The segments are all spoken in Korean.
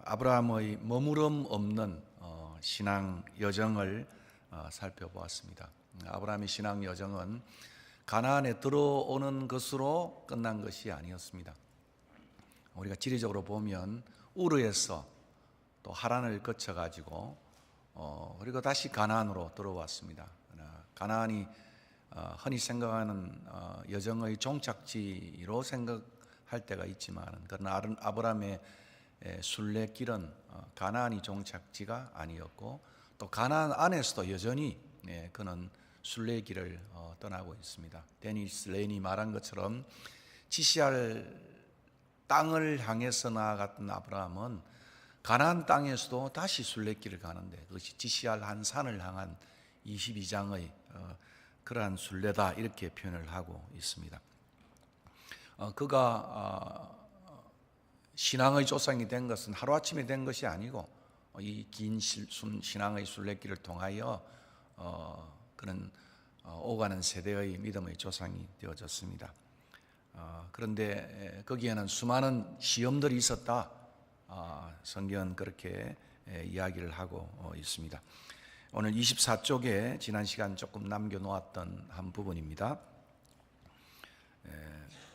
아브라함의 머무름 없는 신앙 여정을 살펴보았습니다. 아브라함의 신앙 여정은 가나안에 들어오는 것으로 끝난 것이 아니었습니다. 우리가 지리적으로 보면 우르에서 또 하란을 거쳐가지고 그리고 다시 가나안으로 들어왔습니다. 가나안이 흔히 생각하는 여정의 종착지로 생각할 때가 있지만, 그러나 아브라함의 순례길은 가나안이 종착지가 아니었고, 또 가나안 안에서도 여전히 그는 순례의 길을 떠나고 있습니다. 데니스 레인이 말한 것처럼 지시할 땅을 향해서 나아갔던 아브라함은 가나안 땅에서도 다시 순례길을 가는데, 그것이 지시할 한 산을 향한 22장의 그러한 순례다, 이렇게 표현을 하고 있습니다. 그가 신앙의 조상이 된 것은 하루아침에 된 것이 아니고, 이 긴 신앙의 순례길을 통하여 그는 오가는 세대의 믿음의 조상이 되어졌습니다. 그런데 거기에는 수많은 시험들이 있었다, 성경은 그렇게 이야기를 하고 있습니다. 오늘 24쪽에 지난 시간 조금 남겨놓았던 한 부분입니다.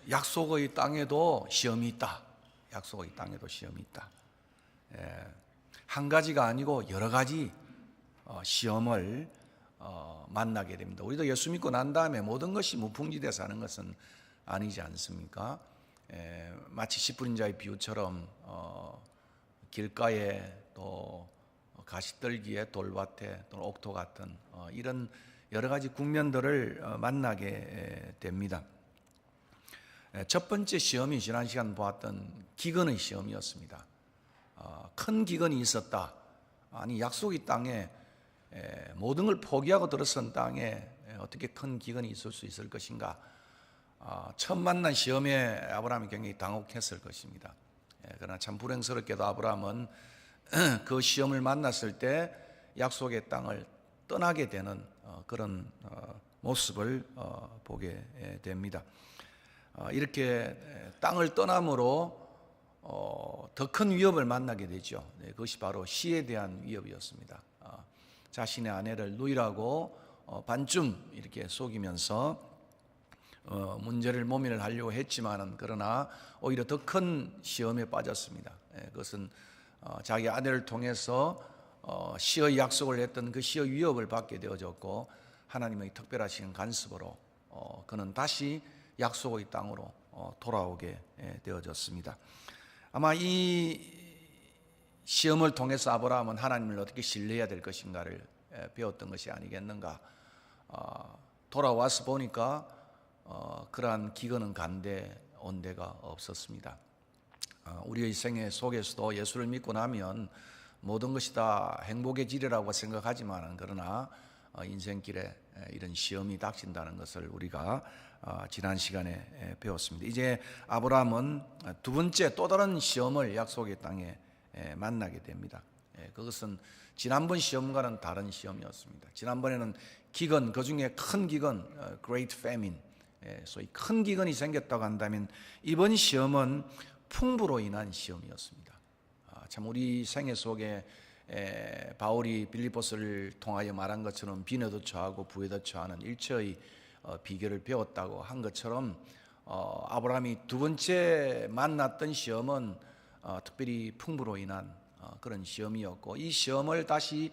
약속의 땅에도 시험이 있다. 약속의 땅에도 시험이 있다. 한 가지가 아니고 여러 가지 시험을 만나게 됩니다. 우리도 예수 믿고 난 다음에 모든 것이 무풍지대에서 하는 것은 아니지 않습니까? 마치 씨 뿌린 자의 비유처럼 길가에 또 가시떨기에 돌밭에 또 옥토 같은 이런 여러 가지 국면들을 만나게 됩니다. 첫 번째 시험이 지난 시간 보았던 기근의 시험이었습니다. 큰 기근이 있었다. 아니, 약속의 땅에 모든 걸 포기하고 들어선 땅에 어떻게 큰 기근이 있을 수 있을 것인가. 처음 만난 시험에 아브라함이 굉장히 당혹했을 것입니다. 그러나 참 불행스럽게도 아브라함은 그 시험을 만났을 때 약속의 땅을 떠나게 되는 그런 모습을 보게 됩니다. 이렇게 땅을 떠남으로 더 큰 위협을 만나게 되죠. 그것이 바로 시에 대한 위협이었습니다. 자신의 아내를 누이라고 반쯤 이렇게 속이면서 문제를 모면을 하려고 했지만은, 그러나 오히려 더 큰 시험에 빠졌습니다. 그것은 자기 아내를 통해서 시의 약속을 했던 그 시의 위협을 받게 되어졌고, 하나님의 특별하신 간섭으로 그는 다시 약속의 땅으로 돌아오게 되어졌습니다. 아마 이 시험을 통해서 아브라함은 하나님을 어떻게 신뢰해야 될 것인가를 배웠던 것이 아니겠는가. 돌아와서 보니까 그러한 기근은 간데 온 데가 없었습니다. 우리의 생애 속에서도 예수를 믿고 나면 모든 것이 다 행복해지리라고 생각하지만, 그러나 인생길에 이런 시험이 닥친다는 것을 우리가 지난 시간에 배웠습니다. 이제 아브라함은 두 번째 또 다른 시험을 약속의 땅에 만나게 됩니다. 그것은 지난번 시험과는 다른 시험이었습니다. 지난번에는 기근, 그 중에 큰 기근, Great Famine, 소위 큰 기근이 생겼다고 한다면, 이번 시험은 풍부로 인한 시험이었습니다. 참 우리 생애 속에 바울이 빌립보서를 통하여 말한 것처럼 빈에도 처하고 부에도 처하는 일처의 비결을 배웠다고 한 것처럼, 아브라함이 두 번째 만났던 시험은 특별히 풍부로 인한 그런 시험이었고, 이 시험을 다시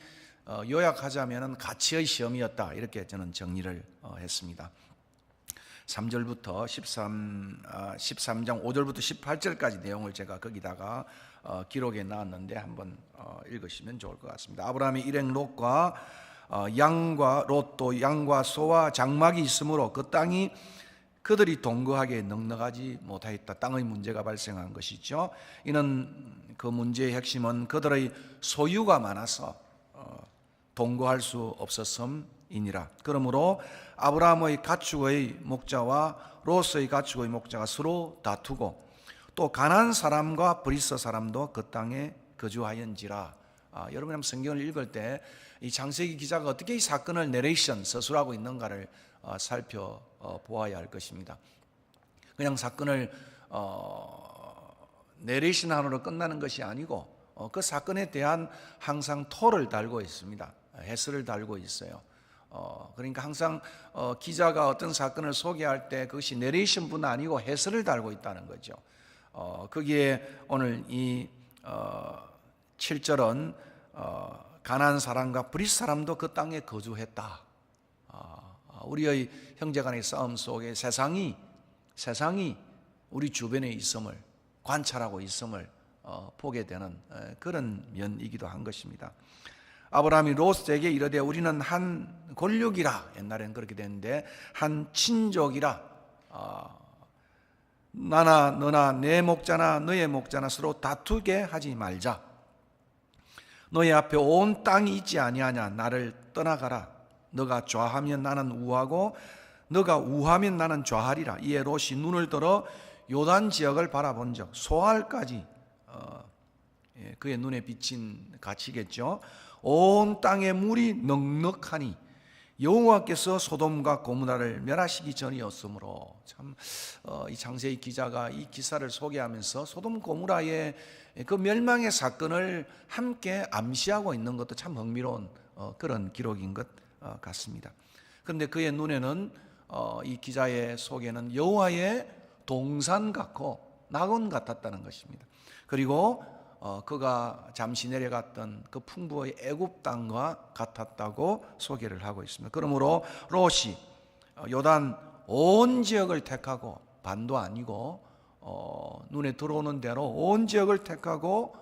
요약하자면 가치의 시험이었다, 이렇게 저는 정리를 했습니다. 3절부터 13장 5절부터 18절까지 내용을 제가 거기다가 기록해 놨는데 한번 읽으시면 좋을 것 같습니다. 아브라함이 일행 롯과 롯도 양과 소와 장막이 있으므로 그 땅이 그들이 동거하기에 넉넉하지 못하였다. 땅의 문제가 발생한 것이죠. 이는 그 문제의 핵심은 그들의 소유가 많아서 동거할 수 없었음이니라. 그러므로 아브라함의 가축의 목자와 롯의 가축의 목자가 서로 다투고, 또 가나안 사람과 브리스 사람도 그 땅에 거주하였는지라. 여러분 한번 성경을 읽을 때 이 창세기 기자가 어떻게 이 사건을 서술하고 있는가를 살펴보아야 할 것입니다. 그냥 사건을 내레이션으로 끝나는 것이 아니고 그 사건에 대한 항상 토를 달고 있습니다. 해설을 달고 있어요. 그러니까 항상 기자가 어떤 사건을 소개할 때 그것이 내레이션뿐 아니고 해설을 달고 있다는 거죠. 거기에 오늘 이 7절은 가나안 사람과 브릿 사람도 그 땅에 거주했다. 우리의 형제간의 싸움 속에 세상이 우리 주변에 있음을 관찰하고 있음을 보게 되는 그런 면이기도 한 것입니다. 아브라함이 롯에게 이르되 우리는 한 권력이라, 옛날에는 그렇게 됐는데 한 친족이라, 나나 너나 내 목자나 너의 목자나 서로 다투게 하지 말자. 너희 앞에 온 땅이 있지 아니하냐. 나를 떠나가라. 너가 좌하면 나는 우하고 너가 우하면 나는 좌하리라. 이에 롯이 눈을 들어 요단 지역을 바라본즉 소알까지, 그의 눈에 비친 가치겠죠. 온 땅에 물이 넉넉하니 여호와께서 소돔과 고모라를 멸하시기 전이었으므로. 참 이 장세기 기자가 이 기사를 소개하면서 소돔 고모라의 그 멸망의 사건을 함께 암시하고 있는 것도 참 흥미로운 그런 기록인 것 같습니다. 그런데 그의 눈에는 이 기자의 속에는 여호와의 동산 같고 낙원 같았다는 것입니다. 그리고 그가 잠시 내려갔던 그 풍부의 애굽 땅과 같았다고 소개를 하고 있습니다. 그러므로 롯이 요단 온 지역을 택하고, 반도 아니고 눈에 들어오는 대로 온 지역을 택하고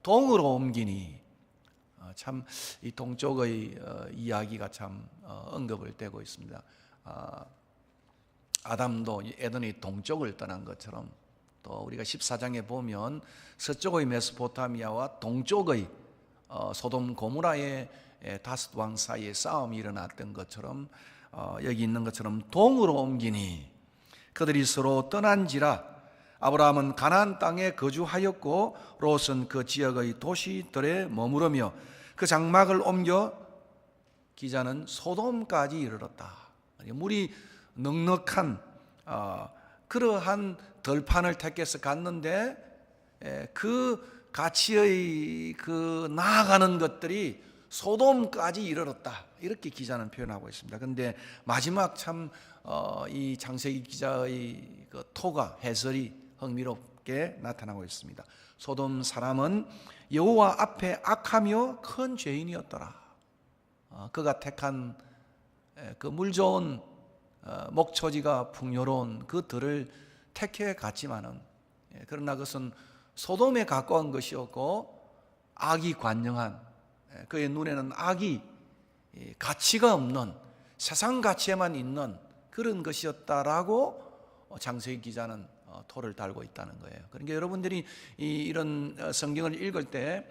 동으로 옮기니, 참 이 동쪽의 이야기가 참 언급을 되고 있습니다. 아담도 에덴의 동쪽을 떠난 것처럼 또 우리가 14장에 보면 서쪽의 메소포타미아와 동쪽의 소돔 고모라의 다섯 왕 사이에 싸움이 일어났던 것처럼 여기 있는 것처럼 동으로 옮기니 그들이 서로 떠난지라. 아브라함은 가나안 땅에 거주하였고 롯은 그 지역의 도시들에 머무르며 그 장막을 옮겨, 기자는 소돔까지 이르렀다. 물이 넉넉한 그러한 들판을 택해서 갔는데 그 가치의 그 나아가는 것들이 소돔까지 이르렀다. 이렇게 기자는 표현하고 있습니다. 그런데 마지막 참 이 장세기 기자의 그 토가, 해설이 흥미롭게 나타나고 있습니다. 소돔 사람은 여호와 앞에 악하며 큰 죄인이었더라. 그가 택한 그 물 좋은 목초지가 풍요로운 그 들을 택해 갔지만은, 그러나 그것은 소돔에 가까운 것이었고 악이 관영한, 그의 눈에는 악이 가치가 없는, 세상 가치에만 있는 그런 것이었다라고 장세기 기자는 토를 달고 있다는 거예요. 그러니까 여러분들이 이런 성경을 읽을 때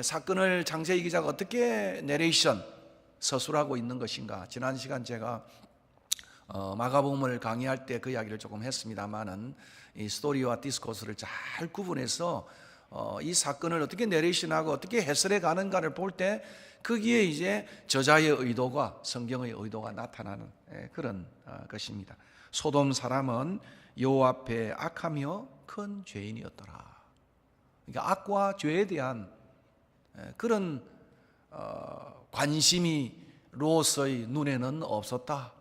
사건을 장세기 기자가 어떻게 내레이션, 서술하고 있는 것인가. 지난 시간 제가 마가복음을 강의할 때 그 이야기를 조금 했습니다만은 이 스토리와 디스코스를 잘 구분해서 이 사건을 어떻게 내레이션하고 어떻게 해설해 가는가를 볼 때 거기에 이제 저자의 의도가, 성경의 의도가 나타나는 그런 것입니다. 소돔 사람은 여호와 앞에 악하며 큰 죄인이었더라. 그러니까 악과 죄에 대한 그런 관심이 롯의 눈에는 없었다.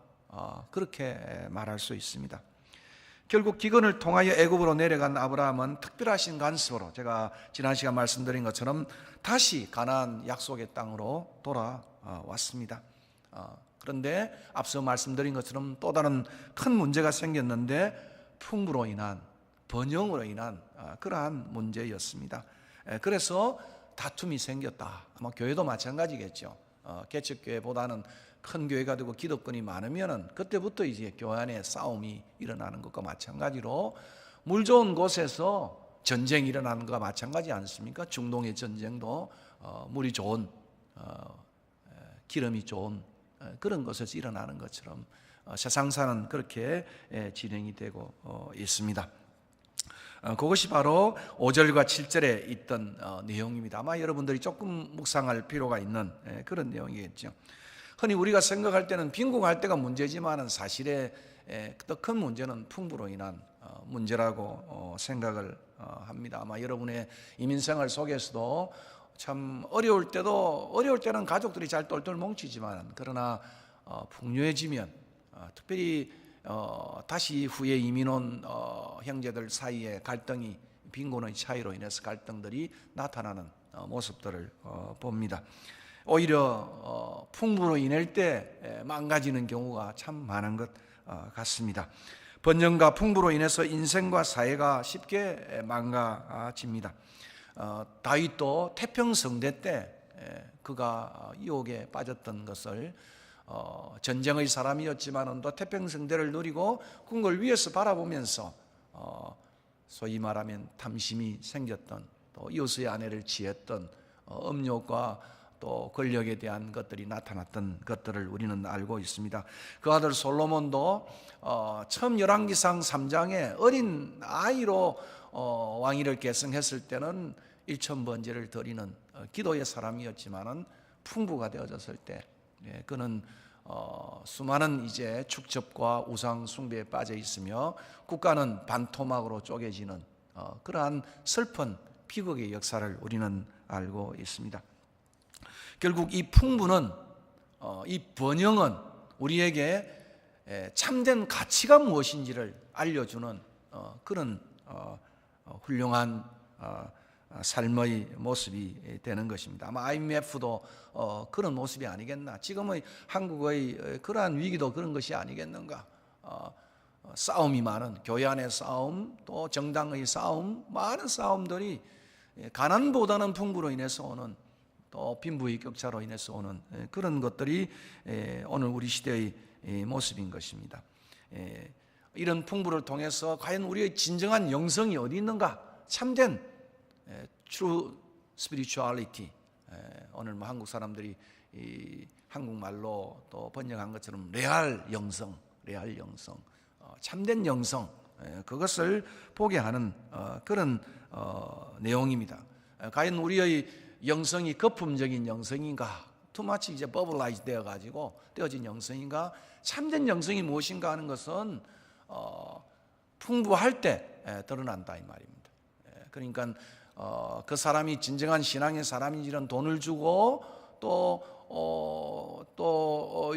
그렇게 말할 수 있습니다. 결국 기근을 통하여 애굽으로 내려간 아브라함은 특별하신 간섭으로, 제가 지난 시간 말씀드린 것처럼 다시 가나안 약속의 땅으로 돌아왔습니다. 그런데 앞서 말씀드린 것처럼 또 다른 큰 문제가 생겼는데, 풍부로 인한, 번영으로 인한 그러한 문제였습니다. 그래서 다툼이 생겼다. 아마 교회도 마찬가지겠죠. 개척교회보다는 큰 교회가 되고 기득권이 많으면은 그때부터 이제 교회 안에 싸움이 일어나는 것과 마찬가지로, 물 좋은 곳에서 전쟁이 일어나는 것과 마찬가지 않습니까? 중동의 전쟁도 물이 좋은, 기름이 좋은 그런 곳에서 일어나는 것처럼 세상사는 그렇게 진행이 되고 있습니다. 그것이 바로 5절과 7절에 있던 내용입니다. 아마 여러분들이 조금 묵상할 필요가 있는 그런 내용이겠죠. 흔히 우리가 생각할 때는 빈곤할 때가 문제지만은 사실에 더 큰 문제는 풍부로 인한 문제라고 생각을 합니다. 아마 여러분의 이민생활 속에서도 참 어려울 때는 가족들이 잘 똘똘 뭉치지만, 그러나 풍요해지면 특별히 다시 후에 이민 온 형제들 사이에 갈등이, 빈곤의 차이로 인해서 갈등들이 나타나는 모습들을 봅니다. 오히려 풍부로 인할 때 망가지는 경우가 참 많은 것 같습니다. 번영과 풍부로 인해서 인생과 사회가 쉽게 망가집니다. 다윗도 태평성대 때 그가 유혹에 빠졌던 것을, 전쟁의 사람이었지만은 또 태평성대를 누리고 궁궐 위에서 바라보면서 소위 말하면 탐심이 생겼던, 또 이웃의 아내를 취했던 음욕과 또 권력에 대한 것들이 나타났던 것들을 우리는 알고 있습니다. 그 아들 솔로몬도 처음 열왕기상 3장에 어린 아이로 왕위를 계승했을 때는 일천번제를 드리는 기도의 사람이었지만은 풍부가 되어졌을 때 그는 수많은 이제 축첩과 우상 숭배에 빠져 있으며 국가는 반토막으로 쪼개지는 그러한 슬픈 비극의 역사를 우리는 알고 있습니다. 결국 이 풍부는, 이 번영은 우리에게 참된 가치가 무엇인지를 알려주는 그런 훌륭한 삶의 모습이 되는 것입니다. 아마 IMF도 그런 모습이 아니겠나. 지금의 한국의 그러한 위기도 그런 것이 아니겠는가. 싸움이 많은, 교회 안의 싸움, 또 정당의 싸움, 많은 싸움들이 가난보다는 풍부로 인해서 오는, 또 빈부의 격차로 인해서 오는 그런 것들이 오늘 우리 시대의 모습인 것입니다. 이런 풍부를 통해서 과연 우리의 진정한 영성이 어디 있는가? 참된 true spirituality, 오늘 뭐 한국 사람들이 한국말로 또 번역한 것처럼 레알 영성, 참된 영성, 그것을 보게 하는 그런 내용입니다. 과연 우리의 영성이 거품적인 영성인가? 투마치 이제 버블라이즈 되어진 영성인가? 참된 영성이 무엇인가 하는 것은 풍부할 때 드러난다 이 말입니다. 그러니까 그 사람이 진정한 신앙의 사람인지는 돈을 주고 또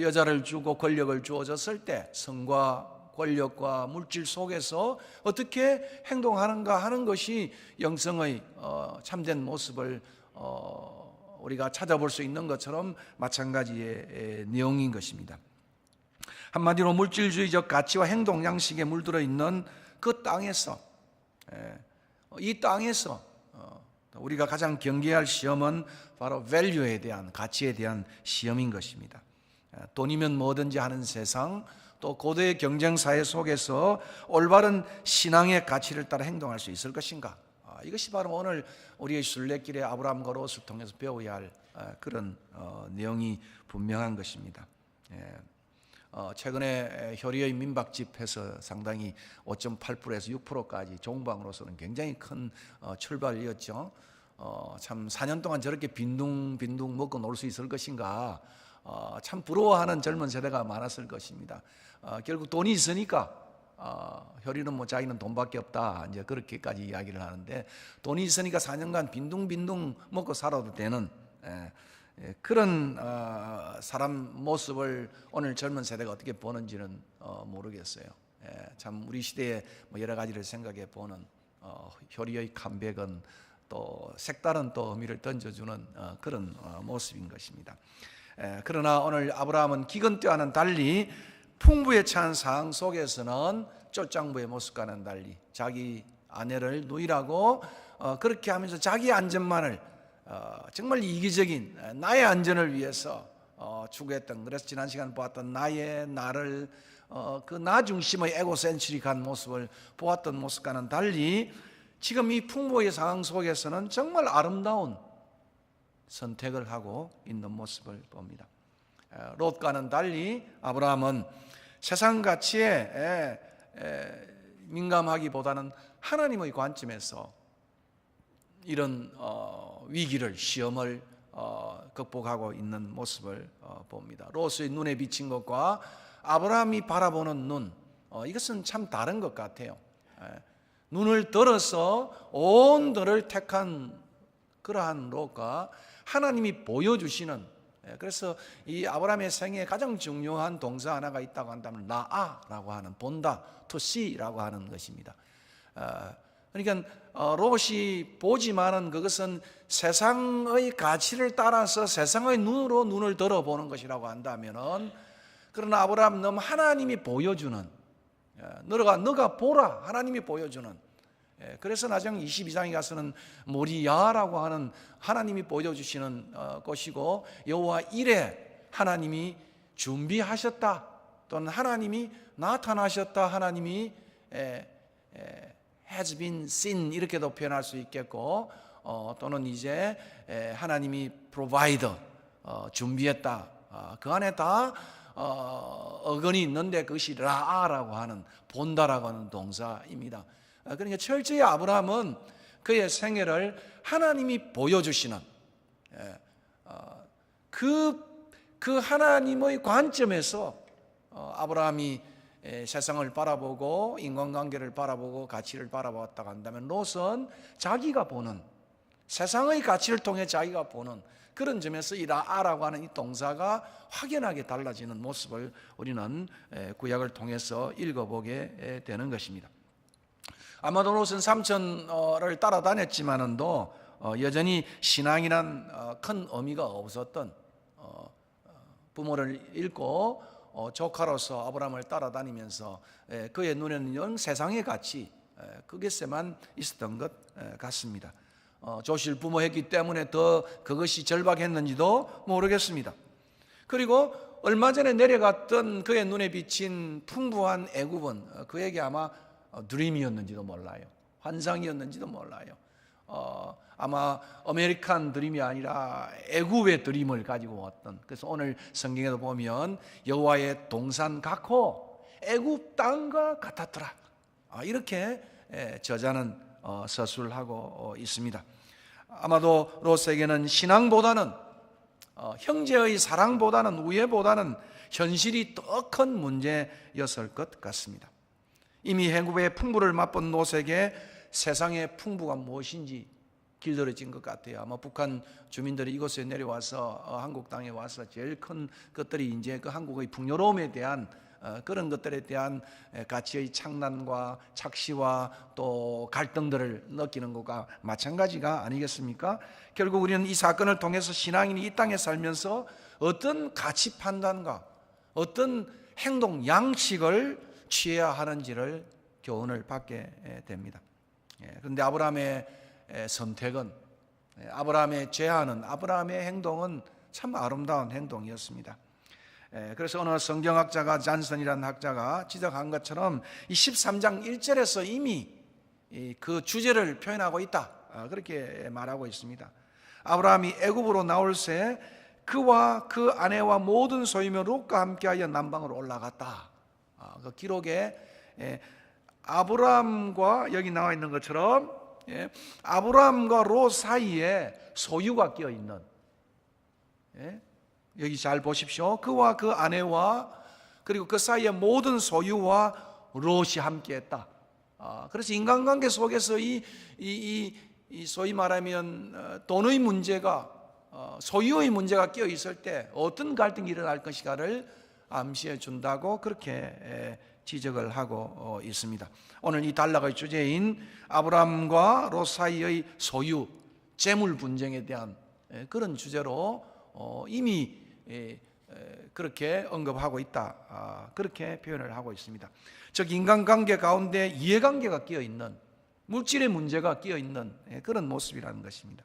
여자를 주고 권력을 주어졌을 때 성과 권력과 물질 속에서 어떻게 행동하는가 하는 것이 영성의 참된 모습을 우리가 찾아볼 수 있는 것처럼 마찬가지의 내용인 것입니다. 한마디로 물질주의적 가치와 행동 양식에 물들어 있는 그 땅에서, 이 땅에서 우리가 가장 경계할 시험은 바로 value에 대한, 가치에 대한 시험인 것입니다. 돈이면 뭐든지 하는 세상, 또 고도의 경쟁사회 속에서 올바른 신앙의 가치를 따라 행동할 수 있을 것인가? 이것이 바로 오늘 우리의 순례길의 아브라함과 롯을 통해서 배워야 할 그런 내용이 분명한 것입니다. 최근에 효리의 민박집에서 상당히 5.8%에서 6%까지 종방으로서는 굉장히 큰 출발이었죠. 참 4년 동안 저렇게 빈둥빈둥 먹고 놀 수 있을 것인가, 참 부러워하는 젊은 세대가 많았을 것입니다. 결국 돈이 있으니까 효리는 뭐 자기는 돈밖에 없다, 이제 그렇게까지 이야기를 하는데, 돈이 있으니까 4년간 빈둥빈둥 먹고 살아도 되는 그런 사람 모습을 오늘 젊은 세대가 어떻게 보는지는 모르겠어요. 참 우리 시대의 뭐 여러 가지를 생각해 보는 효리의 컴백은 또 색다른 또 의미를 던져주는 그런 모습인 것입니다. 그러나 오늘 아브라함은 기근때와는 달리 풍부에 찬 상황 속에서는 쫄장부의 모습과는 달리 자기 아내를 누이라고 그렇게 하면서 자기 안전만을 정말 이기적인 나의 안전을 위해서 추구했던, 그래서 지난 시간 보았던 나를 그 나 중심의 에고센트릭한 모습을 보았던 모습과는 달리 지금 이 풍부의 상황 속에서는 정말 아름다운 선택을 하고 있는 모습을 봅니다. 롯과는 달리 아브라함은 세상 가치에 민감하기보다는 하나님의 관점에서 이런 위기를, 시험을 극복하고 있는 모습을 봅니다. 롯의 눈에 비친 것과 아브라함이 바라보는 눈, 이것은 참 다른 것 같아요. 눈을 들어서 온 들을 택한 그러한 롯과 하나님이 보여주시는, 그래서 이 아브라함의 생애에 가장 중요한 동사 하나가 있다고 한다면 라아라고 하는, 본다, to see라고 하는 것입니다. 그러니까 롯이 보지만은 그것은 세상의 가치를 따라서 세상의 눈으로 눈을 들어보는 것이라고 한다면은, 그러나 아브라함 너무 하나님이 보여주는, 너가 보라, 하나님이 보여주는, 그래서 나중 22장에 가서는 모리야라고 하는 하나님이 보여주시는 곳이고, 여호와 이레, 하나님이 준비하셨다, 또는 하나님이 나타나셨다, 하나님이 has been seen 이렇게도 표현할 수 있겠고, 또는 이제 하나님이 provider, 준비했다, 그 안에 다 어근이 있는데 그것이 라아라고 하는, 본다라고 하는 동사입니다. 그러니까 철저히 아브라함은 그의 생애를 하나님이 보여주시는, 그 하나님의 관점에서 아브라함이 세상을 바라보고 인간관계를 바라보고 가치를 바라보았다고 한다면, 롯은 자기가 보는, 세상의 가치를 통해 자기가 보는 그런 점에서 이 라아라고 하는 이 동사가 확연하게 달라지는 모습을 우리는 구약을 통해서 읽어보게 되는 것입니다. 아마도 롯은 삼촌을 따라다녔지만은도 여전히 신앙이란 큰 의미가 없었던, 부모를 잃고 조카로서 아브라함을 따라다니면서 그의 눈에는 세상의 가치, 그것에만 있었던 것 같습니다. 조실 부모했기 때문에 더 그것이 절박했는지도 모르겠습니다. 그리고 얼마 전에 내려갔던 그의 눈에 비친 풍부한 애굽은 그에게 아마 드림이었는지도 몰라요. 환상이었는지도 몰라요. 아마 아메리칸 드림이 아니라 애굽의 드림을 가지고 왔던, 그래서 오늘 성경에도 보면 여호와의 동산 같고 애굽 땅과 같았더라, 이렇게 저자는 서술하고 있습니다. 아마도 롯에게는 신앙보다는, 형제의 사랑보다는, 우애보다는 현실이 더 큰 문제였을 것 같습니다. 이미 애굽의 풍부를 맛본 롯에게 세상의 풍부가 무엇인지 길들여진 것 같아요. 아마 북한 주민들이 이곳에 내려와서 한국 땅에 와서 제일 큰 것들이 이제 그 한국의 풍요로움에 대한 그런 것들에 대한 가치의 창난과 착시와 또 갈등들을 느끼는 것과 마찬가지가 아니겠습니까? 결국 우리는 이 사건을 통해서 신앙인이 이 땅에 살면서 어떤 가치 판단과 어떤 행동 양식을 취해야 하는지를 교훈을 받게 됩니다. 그런데 아브라함의 선택은, 아브라함의 제안은, 아브라함의 행동은 참 아름다운 행동이었습니다. 그래서 어느 성경학자가, 잔슨이라는 학자가 지적한 것처럼 이 13장 1절에서 이미 그 주제를 표현하고 있다, 그렇게 말하고 있습니다. 아브라함이 애굽으로 나올 새 그와 그 아내와 모든 소유며 롯과 함께하여 남방으로 올라갔다. 그 기록에 아브라함과, 여기 나와 있는 것처럼 아브라함과 롯 사이에 소유가 끼어 있는, 여기 잘 보십시오. 그와 그 아내와 그리고 그 사이에 모든 소유와 롯이 함께했다. 그래서 인간관계 속에서 이 소위 말하면 돈의 문제가, 소유의 문제가 끼어 있을 때 어떤 갈등이 일어날 것인가를 암시해 준다고 그렇게 지적을 하고 있습니다. 오늘 이 단락의 주제인 아브라함과 롯 사이의 소유, 재물 분쟁에 대한 그런 주제로 이미 그렇게 언급하고 있다, 그렇게 표현을 하고 있습니다. 즉 인간관계 가운데 이해관계가 끼어 있는, 물질의 문제가 끼어 있는 그런 모습이라는 것입니다.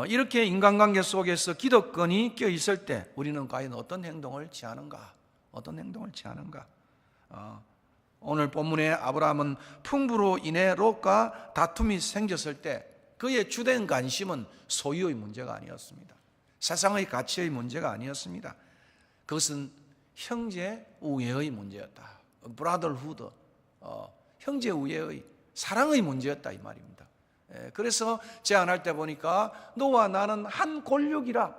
이렇게 인간관계 속에서 기득권이 끼어 있을 때 우리는 과연 어떤 행동을 취하는가? 어떤 행동을 취하는가? 오늘 본문에 아브라함은 풍부로 인해 롯과 다툼이 생겼을 때 그의 주된 관심은 소유의 문제가 아니었습니다. 세상의 가치의 문제가 아니었습니다. 그것은 형제 우애의 문제였다. brotherhood, 형제 우애의 사랑의 문제였다, 이 말입니다. 그래서 제안할 때 보니까 너와 나는 한 골육이라,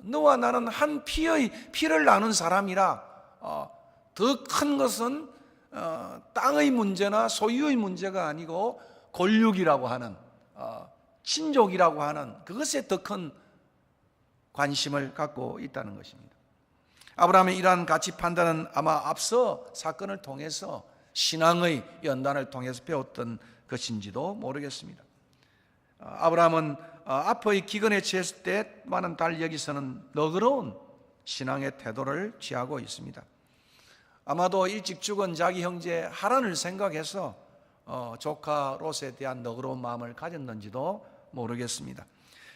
너와 나는 한 피를 나눈 사람이라, 더 큰 것은 땅의 문제나 소유의 문제가 아니고 권력이라고 하는 친족이라고 하는 그것에 더 큰 관심을 갖고 있다는 것입니다. 아브라함의 이러한 가치 판단은 아마 앞서 사건을 통해서 신앙의 연단을 통해서 배웠던 것인지도 모르겠습니다. 아브라함은 앞의 기근에 처했을 때와는 달리 여기서는 너그러운 신앙의 태도를 취하고 있습니다. 아마도 일찍 죽은 자기 형제 하란을 생각해서 조카 롯에 대한 너그러운 마음을 가졌는지도 모르겠습니다.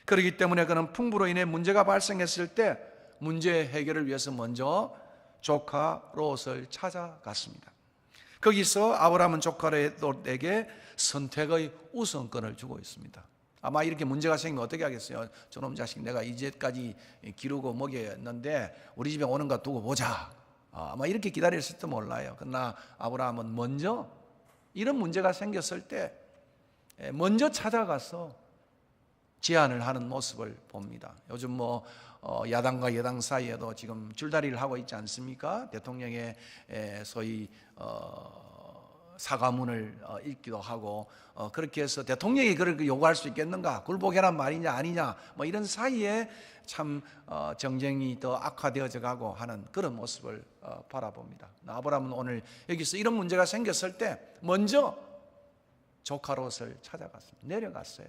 그렇기 때문에 그는 풍부로 인해 문제가 발생했을 때 문제 해결을 위해서 먼저 조카 롯을 찾아갔습니다. 거기서 아브라함은 조카 롯에게 선택의 우선권을 주고 있습니다. 아마 이렇게 문제가 생기면 어떻게 하겠어요? 저놈 자식 내가 이제까지 기르고 먹였는데 우리 집에 오는 거 두고 보자. 아마 이렇게 기다렸을지도 몰라요. 그러나 아브라함은 먼저 이런 문제가 생겼을 때 먼저 찾아가서 제안을 하는 모습을 봅니다. 요즘 야당과 여당 사이에도 지금 줄다리를 하고 있지 않습니까? 대통령의 소위 사과문을 읽기도 하고 그렇게 해서 대통령이 그렇게 요구할 수 있겠는가? 굴복이란 말이냐 아니냐 이런 사이에 참 정쟁이 더 악화되어져 가고 하는 그런 모습을 바라봅니다. 아브라함은 오늘 여기서 이런 문제가 생겼을 때 먼저 조카 롯을 찾아갔습니다. 내려갔어요.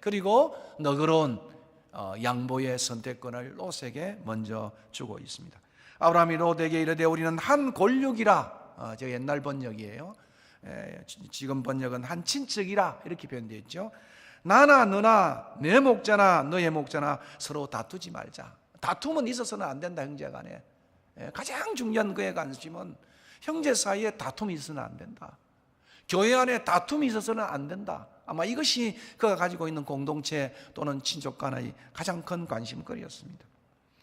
그리고 너그러운 양보의 선택권을 롯에게 먼저 주고 있습니다. 아브라함이 롯에게 이르되 우리는 한 골육이라, 저 옛날 번역이에요. 지금 번역은 한 친척이라 이렇게 표현되어 있죠. 나나 너나 내 목자나 너의 목자나 서로 다투지 말자. 다툼은 있어서는 안 된다. 형제 간에 가장 중요한 그의 관심은 형제 사이에 다툼이 있어서는 안 된다. 교회 안에 다툼이 있어서는 안 된다. 아마 이것이 그가 가지고 있는 공동체 또는 친족 간의 가장 큰 관심거리였습니다.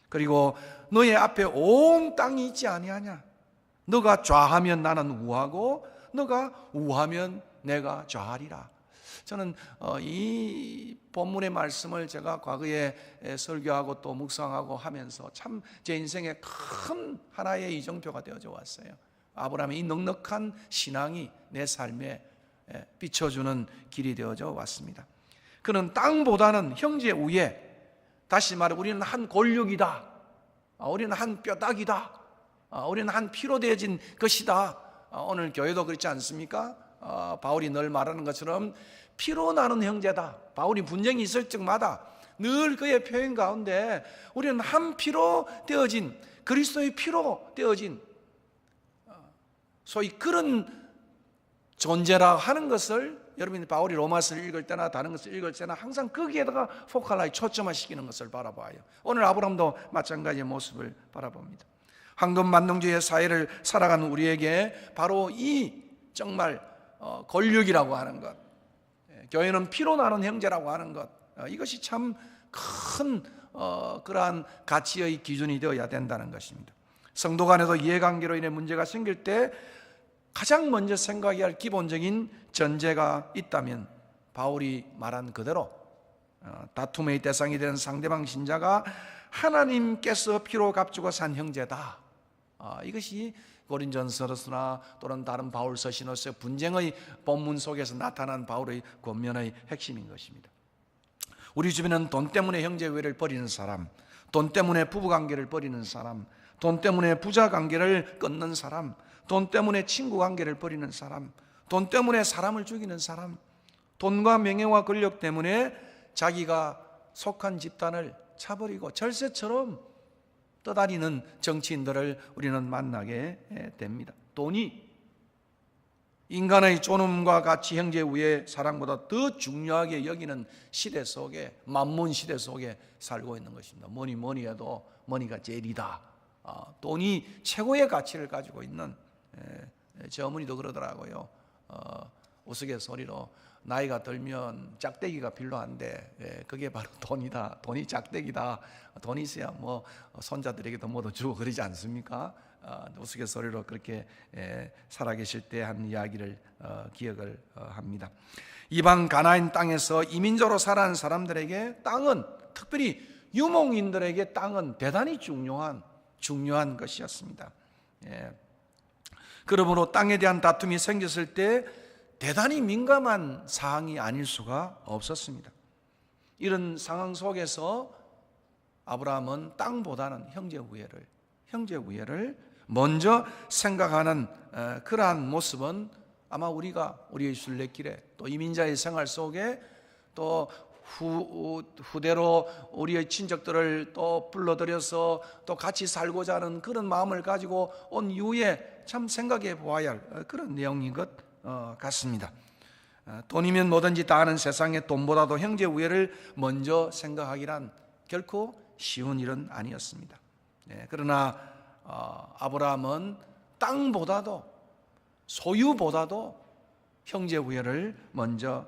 그리고 너의 앞에 온 땅이 있지 아니하냐. 너가 좌하면 나는 우하고 너가 우하면 내가 좌하리라. 저는 이 본문의 말씀을 제가 과거에 설교하고 또 묵상하고 하면서 참 제 인생의 큰 하나의 이정표가 되어져 왔어요. 아브라함의 이 넉넉한 신앙이 내 삶에 비춰주는 길이 되어져 왔습니다. 그는 땅보다는 형제 우애, 다시 말해 우리는 한 골육이다, 우리는 한 뼈다귀다, 우리는 한 피로 되어진 것이다. 오늘 교회도 그렇지 않습니까? 바울이 늘 말하는 것처럼 피로 나는 형제다. 바울이 분쟁이 있을 적마다 늘 그의 표현 가운데 우리는 한 피로 되어진, 그리스도의 피로 되어진 소위 그런 존재라 하는 것을 여러분이 바울이 로마서를 읽을 때나 다른 것을 읽을 때나 항상 거기에다가 포칼라에 초점화시키는 것을 바라봐요. 오늘 아브라함도 마찬가지의 모습을 바라봅니다. 황금 만능주의 사회를 살아가는 우리에게 바로 이 정말 권력이라고 하는 것, 교회는 피로 나는 형제라고 하는 것, 이것이 참 큰 그러한 가치의 기준이 되어야 된다는 것입니다. 성도 간에도 이해관계로 인해 문제가 생길 때 가장 먼저 생각해야 할 기본적인 전제가 있다면 바울이 말한 그대로 다툼의 대상이 되는 상대방 신자가 하나님께서 피로 값주고 산 형제다. 이것이 고린전서서나 또는 다른 바울 서신으로서 분쟁의 본문 속에서 나타난 바울의 권면의 핵심인 것입니다. 우리 주변은 돈 때문에 형제회를 버리는 사람, 돈 때문에 부부관계를 버리는 사람, 돈 때문에 부자관계를 끊는 사람, 돈 때문에 친구관계를 버리는 사람, 돈 때문에 사람을 죽이는 사람, 돈과 명예와 권력 때문에 자기가 속한 집단을 차버리고 절세처럼 떠다니는 정치인들을 우리는 만나게 됩니다. 돈이 인간의 존엄과 가치, 형제 우애, 사랑보다 더 중요하게 여기는 시대 속에, 만문 시대 속에 살고 있는 것입니다. 뭐니 해도 머니가 제일이다. 돈이 최고의 가치를 가지고 있는, 제 어머니도 그러더라고요. 우스갯소리로 나이가 들면 짝대기가 필요한데 그게 바로 돈이다. 돈이 짝대기다. 돈이 있어야 손자들에게도 뭐도 주고 그러지 않습니까? 우스갯소리로 그렇게 살아계실 때 한 이야기를 기억을 합니다. 이방 가나안 땅에서 이민자로 살아가는 사람들에게 땅은, 특별히 유목민들에게 땅은 대단히 중요한 것이었습니다. 그러므로 땅에 대한 다툼이 생겼을 때 대단히 민감한 사항이 아닐 수가 없었습니다. 이런 상황 속에서 아브라함은 땅보다는 형제 우애를 먼저 생각하는 그러한 모습은 아마 우리의 순례길에 또 이민자의 생활 속에 또 후대로 우리의 친척들을 또 불러들여서 또 같이 살고자 하는 그런 마음을 가지고 온 이후에 참 생각해 보아야 할 그런 내용인 것 같습니다. 돈이면 뭐든지 다 하는 세상에 돈보다도 형제 우애를 먼저 생각하기란 결코 쉬운 일은 아니었습니다. 그러나 아브라함은 땅보다도 소유보다도 형제 우애를 먼저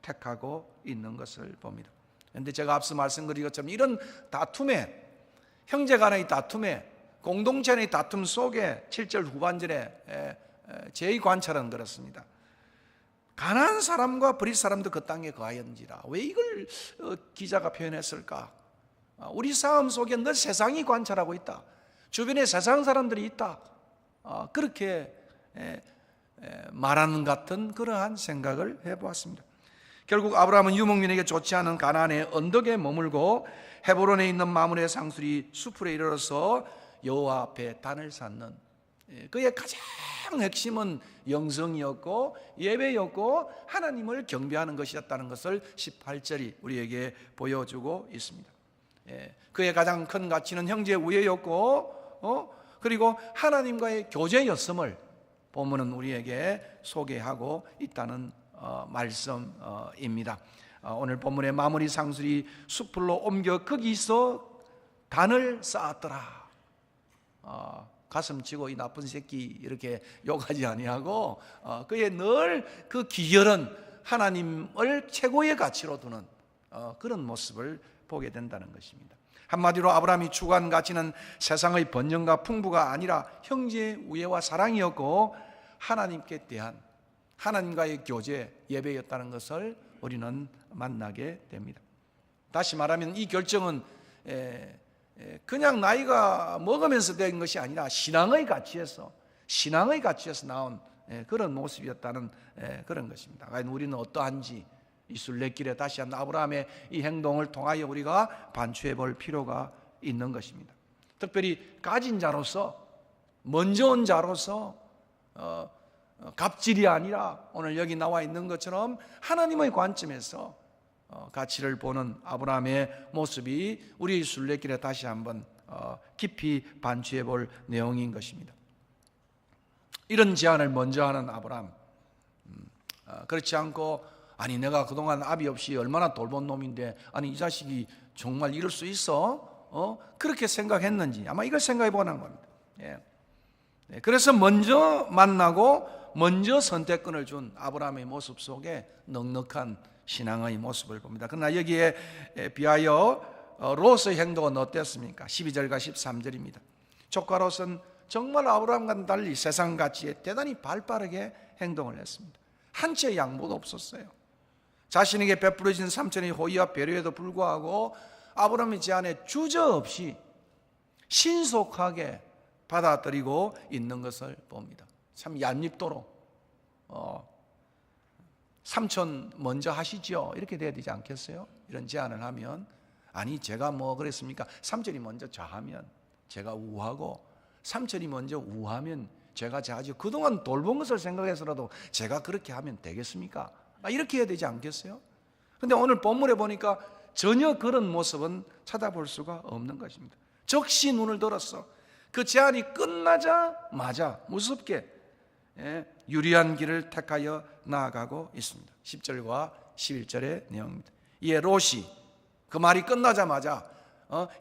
택하고 있는 것을 봅니다. 그런데 제가 앞서 말씀드린 것처럼 이런 다툼에, 형제 간의 다툼에, 공동체 간의 다툼 속에 7절 후반절에 제 관찰은 그렇습니다. 가나안 사람과 브릿 사람도 그 땅에 거하였는지라. 왜 이걸 기자가 표현했을까? 우리 싸움 속에 늘 세상이 관찰하고 있다. 주변에 세상 사람들이 있다. 그렇게 말하는 같은 그러한 생각을 해보았습니다. 결국 아브라함은 유목민에게 좋지 않은 가나안의 언덕에 머물고 헤브론에 있는 마므레 상수리 수풀에 이르러서 여호와 앞에 단을 쌓는, 그의 가장 핵심은 영성이었고 예배였고 하나님을 경배하는 것이었다는 것을 18절이 우리에게 보여주고 있습니다. 그의 가장 큰 가치는 형제 우애였고 그리고 하나님과의 교제였음을 본문은 우리에게 소개하고 있다는 말씀입니다. 오늘 본문의 마무리 상수리 수풀로 옮겨 거기서 단을 쌓았더라. 가슴 치고 이 나쁜 새끼 이렇게 욕하지 아니하고 그의 늘 그 기결은 하나님을 최고의 가치로 두는 그런 모습을 보게 된다는 것입니다. 한마디로 아브라함이 추구한 가치는 세상의 번영과 풍부가 아니라 형제의 우애와 사랑이었고 하나님께 대한 하나님과의 교제, 예배였다는 것을 우리는 만나게 됩니다. 다시 말하면 이 결정은 그냥 나이가 먹으면서 된 것이 아니라 신앙의 가치에서 나온 그런 모습이었다는 그런 것입니다. 과연 우리는 어떠한지 이 순례길에 다시 한번 아브라함의 이 행동을 통하여 우리가 반추해 볼 필요가 있는 것입니다. 특별히 가진 자로서, 먼저 온 자로서 갑질이 아니라 오늘 여기 나와 있는 것처럼 하나님의 관점에서 가치를 보는 아브라함의 모습이 우리 순례길에 다시 한번 깊이 반추해 볼 내용인 것입니다. 이런 제안을 먼저 하는 아브라함, 그렇지 않고 아니 내가 그동안 아비 없이 얼마나 돌본 놈인데 아니 이 자식이 정말 이럴 수 있어? 그렇게 생각했는지 아마 이걸 생각해 보는 겁니다. 그래서 먼저 만나고 먼저 선택권을 준 아브라함의 모습 속에 넉넉한 신앙의 모습을 봅니다. 그러나 여기에 비하여 롯의 행동은 어땠습니까? 12절과 13절입니다. 조카 롯은 정말 아브라함과는 달리 세상 가치에 대단히 발빠르게 행동을 했습니다. 한 채의 양보도 없었어요. 자신에게 베풀어진 삼촌의 호의와 배려에도 불구하고 아브라함의 제안에 주저없이 신속하게 받아들이고 있는 것을 봅니다. 참 얄밉도록 삼촌 먼저 하시죠 이렇게 돼야 되지 않겠어요? 이런 제안을 하면 아니 제가 뭐 그랬습니까? 삼촌이 먼저 좌하면 제가 우하고 삼촌이 먼저 우하면 제가 아주 그동안 돌본 것을 생각해서라도 제가 그렇게 하면 되겠습니까? 이렇게 해야 되지 않겠어요? 그런데 오늘 본문에 보니까 전혀 그런 모습은 찾아볼 수가 없는 것입니다. 적시 눈을 들었어. 그 제안이 끝나자마자 무섭게 유리한 길을 택하여 나아가고 있습니다. 10절과 11절의 내용입니다. 이에 롯이 그 말이 끝나자마자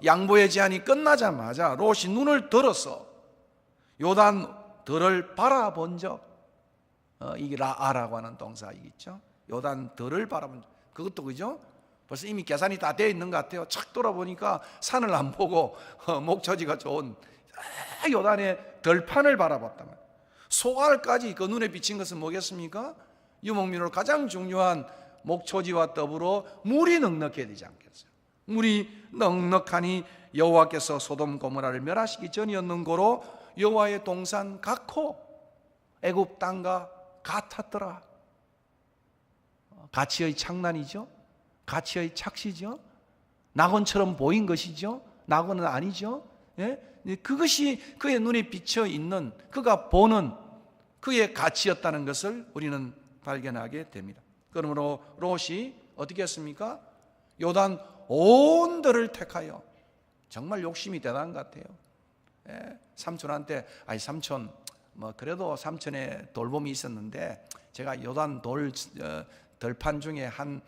양보의 제안이 끝나자마자 롯이 눈을 들어서 요단 들을 바라본 적, 이게 라아라고 하는 동사이겠죠. 요단 들을 바라본 적, 그것도 그죠? 벌써 이미 계산이 다 되어 있는 것 같아요. 착 돌아보니까 산을 안 보고 목초지가 좋은 요단의 들판을 바라봤단 말이에요. 소알까지 그 눈에 비친 것은 뭐겠습니까? 유목민으로 가장 중요한 목초지와 더불어 물이 넉넉해야 되지 않겠어요? 물이 넉넉하니 여호와께서 소돔 고모라를 멸하시기 전이었는 고로 여호와의 동산 각호, 애굽 땅과 같았더라. 가치의 창난이죠. 가치의 착시죠. 낙원처럼 보인 것이죠. 낙원은 아니죠. 예? 그것이 그의 눈에 비쳐 있는, 그가 보는 그의 가치였다는 것을 우리는 발견하게 됩니다. 그러므로 롯이 어떻게 했습니까? 요단 온 들을 택하여, 정말 욕심이 대단한 것 같아요. 예, 삼촌한테, 아니 삼촌, 그래도 삼촌의 돌봄이 있었는데 제가 요단 들판 중에 한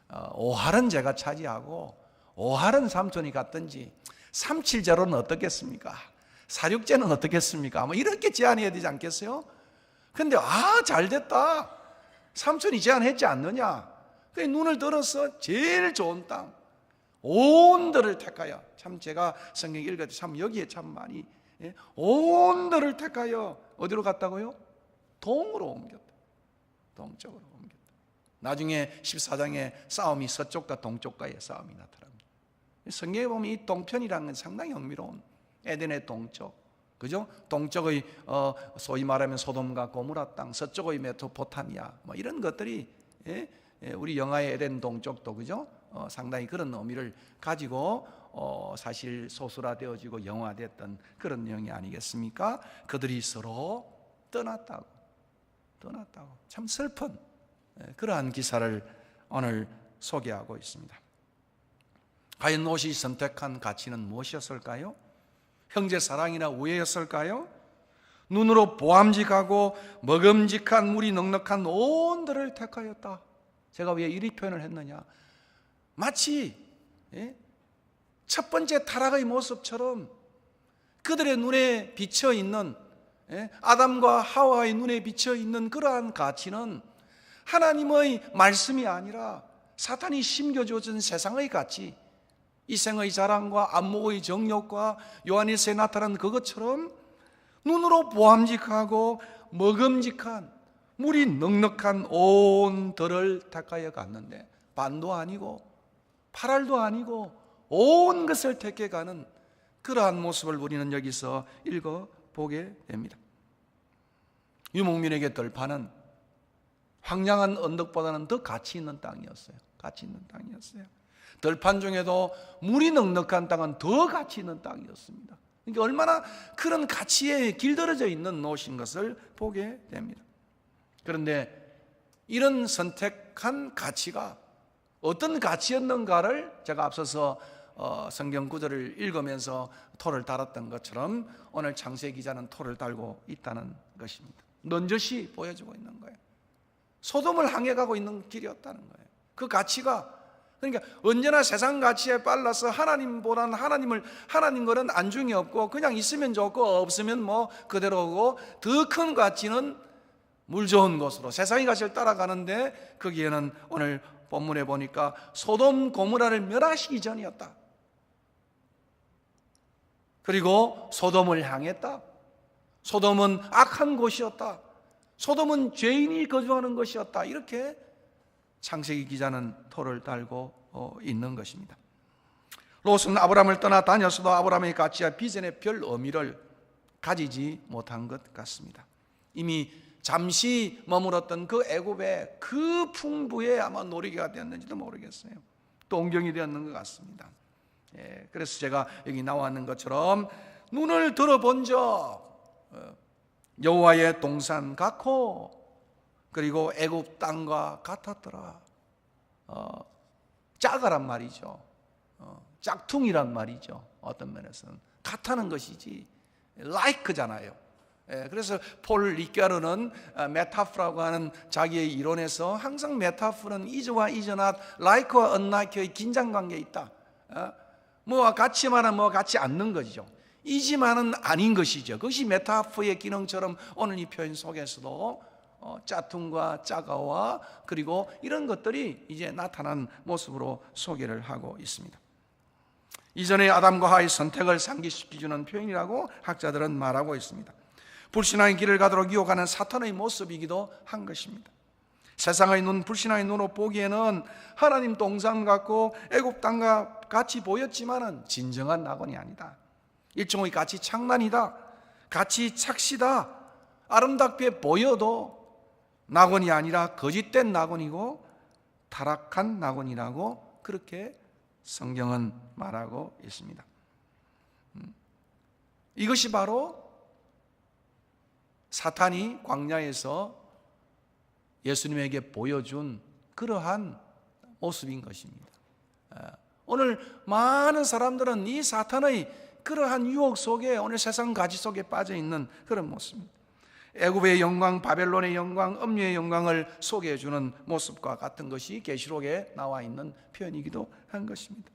5할은 제가 차지하고 5할은 삼촌이 갔든지, 370는 어떻겠습니까? 4,6제는 어떻겠습니까? 이렇게 제안해야 되지 않겠어요? 근데 잘됐다, 삼촌이 제안했지 않느냐. 그래 눈을 들어서 제일 좋은 땅 온들을 택하여, 참 제가 성경 읽을 때 참 여기에 참 많이, 온들을 택하여 어디로 갔다고요? 동으로 옮겼다. 동쪽으로 옮겼다. 나중에 14장에 싸움이 서쪽과 동쪽과의 싸움이 나타납니다. 성경에 보면 이 동편이라는 건 상당히 흥미로운, 에덴의 동쪽, 그죠? 동쪽의 소위 말하면 소돔과 고모라 땅, 서쪽의 메소포타미아, 이런 것들이, 우리 영화의 에덴 동쪽도, 그죠? 상당히 그런 의미를 가지고 사실 소설화되어지고 영화됐던 그런 내용이 아니겠습니까? 그들이 서로 떠났다고. 참 슬픈 그러한 기사를 오늘 소개하고 있습니다. 과연 롯이 선택한 가치는 무엇이었을까요? 형제 사랑이나 우애였을까요? 눈으로 보암직하고 먹음직한 물이 넉넉한 온들을 택하였다. 제가 왜 이리 표현을 했느냐? 마치 첫 번째 타락의 모습처럼 그들의 눈에 비쳐 있는, 아담과 하와의 눈에 비쳐 있는 그러한 가치는 하나님의 말씀이 아니라 사탄이 심겨주어진 세상의 가치, 이생의 자랑과 안목의 정욕과 요한일서에 나타난 그것처럼 눈으로 보암직하고 먹음직한 물이 넉넉한 온 들을 택하여 갔는데, 반도 아니고 8알도 아니고 온 것을 택해가는 그러한 모습을 우리는 여기서 읽어보게 됩니다. 유목민에게 들판은 황량한 언덕보다는 더 가치 있는 땅이었어요. 들판 중에도 물이 넉넉한 땅은 더 가치 있는 땅이었습니다. 그러니까 얼마나 그런 가치에 길들여져 있는 롯인 것을 보게 됩니다. 그런데 이런 선택한 가치가 어떤 가치였는가를 제가 앞서서 성경 구절을 읽으면서 토를 달았던 것처럼 오늘 창세기 기자는 토를 달고 있다는 것입니다. 넌저시 보여주고 있는 거예요. 소돔을 향해 가고 있는 길이었다는 거예요. 그 가치가, 그러니까 언제나 세상 가치에 빨라서 하나님보다는 하나님 거는 안중이 없고 그냥 있으면 좋고 없으면 그대로고, 더 큰 가치는 물 좋은 곳으로 세상의 가치를 따라가는데, 거기에는 오늘 본문에 보니까 소돔 고모라를 멸하시기 전이었다. 그리고 소돔을 향했다. 소돔은 악한 곳이었다. 소돔은 죄인이 거주하는 것이었다. 이렇게 창세기 기자는 토를 달고 있는 것입니다. 롯은 아브람을 떠나 다녔어도 아브람의 가치와 비전에 별 의미를 가지지 못한 것 같습니다. 이미 잠시 머물었던 그 애굽의 그 풍부에 아마 놀이기가 되었는지도 모르겠어요. 또 옹경이 되었는 것 같습니다. 그래서 제가 여기 나와 있는 것처럼 눈을 들어본 적 여호와의 동산 같고, 그리고 애굽 땅과 같았더라. 작아란 말이죠. 짝퉁이란 말이죠. 어떤 면에서는 같다는 것이지 like잖아요. 그래서 폴 리까르는 메타포라고 하는 자기의 이론에서 항상 메타포는 is와 is not, like와 unlike의 긴장관계에 있다. 뭐와 같이만은 뭐와 같지 않는 것이죠. 이지만은 아닌 것이죠. 그것이 메타포의 기능처럼 오늘 이 표현 속에서도 짝퉁과 짜가와 그리고 이런 것들이 이제 나타난 모습으로 소개를 하고 있습니다. 이전에 아담과 하와의 선택을 상기시켜주는 표현이라고 학자들은 말하고 있습니다. 불신앙의 길을 가도록 유혹하는 사탄의 모습이기도 한 것입니다. 세상의 눈, 불신앙의 눈으로 보기에는 하나님 동산 같고 애굽 땅과 같이 보였지만은 진정한 낙원이 아니다. 일종의 가치 창난이다, 가치 착시다, 아름답게 보여도 낙원이 아니라 거짓된 낙원이고 타락한 낙원이라고 그렇게 성경은 말하고 있습니다. 이것이 바로 사탄이 광야에서 예수님에게 보여준 그러한 모습인 것입니다. 오늘 많은 사람들은 이 사탄의 그러한 유혹 속에 오늘 세상 가치 속에 빠져 있는 그런 모습입니다. 애굽의 영광, 바벨론의 영광, 음료의 영광을 소개해 주는 모습과 같은 것이 계시록에 나와 있는 표현이기도 한 것입니다.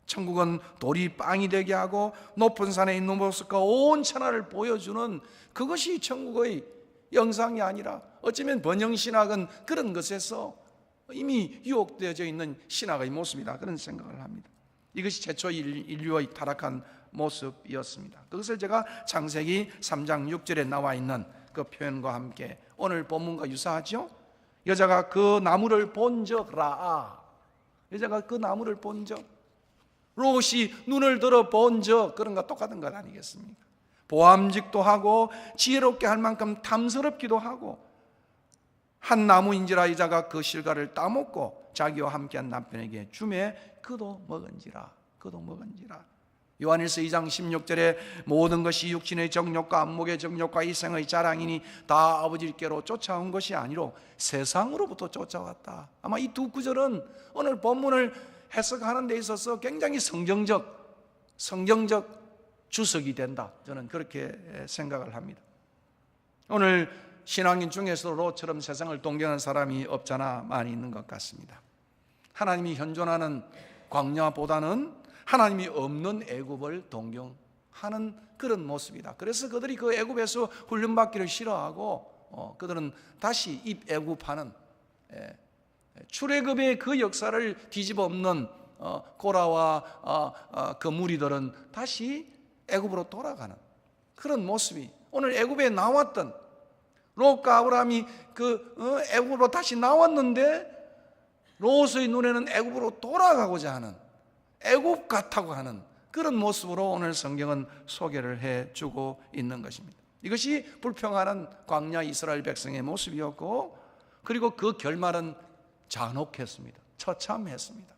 천국은 돌이 빵이 되게 하고 높은 산에 있는 모습과 온 천하를 보여주는 그것이 천국의 영상이 아니라 어쩌면 번영신학은 그런 것에서 이미 유혹되어져 있는 신학의 모습이다, 그런 생각을 합니다. 이것이 최초 인류의 타락한 모습이었습니다. 그것을 제가 창세기 3장 6절에 나와 있는 그 표현과 함께 오늘 본문과 유사하죠? 여자가 그 나무를 본적 라아, 여자가 그 나무를 본적, 롯이 눈을 들어 본적, 그런 거 똑같은 것 아니겠습니까? 보암직도 하고 지혜롭게 할 만큼 탐스럽기도 하고, 한 나무인지라 여자가 그 실과를 따먹고 자기와 함께한 남편에게 주매 그도 먹은지라. 요한일서 2장 16절에 모든 것이 육신의 정욕과 안목의 정욕과 이생의 자랑이니 다 아버지께로 쫓아온 것이 아니로 세상으로부터 쫓아왔다. 아마 이 두 구절은 오늘 본문을 해석하는 데 있어서 굉장히 성경적 주석이 된다, 저는 그렇게 생각을 합니다. 오늘 신앙인 중에서도 롯처럼 세상을 동경하는 사람이 없잖아 많이 있는 것 같습니다. 하나님이 현존하는 광야보다는 하나님이 없는 애굽을 동경하는 그런 모습이다. 그래서 그들이 그 애굽에서 훈련받기를 싫어하고 그들은 다시 입애굽하는, 출애굽의 그 역사를 뒤집어 엎는 고라와 그 무리들은 다시 애굽으로 돌아가는 그런 모습이 오늘 애굽에 나왔던 롯과 아브라함이 그 애굽으로 다시 나왔는데 롯의 눈에는 애굽으로 돌아가고자 하는, 애굽 같다고 하는 그런 모습으로 오늘 성경은 소개를 해주고 있는 것입니다. 이것이 불평하는 광야 이스라엘 백성의 모습이었고, 그리고 그 결말은 잔혹했습니다. 처참했습니다.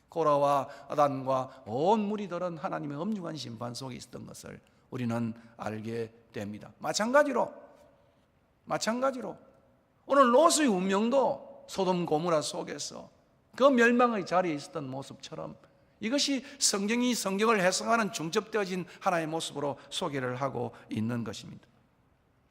고라와 아단과 온 무리들은 하나님의 엄중한 심판 속에 있었던 것을 우리는 알게 됩니다. 마찬가지로 오늘 롯의 운명도 소돔 고모라 속에서 그 멸망의 자리에 있었던 모습처럼 이것이 성경이 성경을 해석하는 중첩되어진 하나의 모습으로 소개를 하고 있는 것입니다.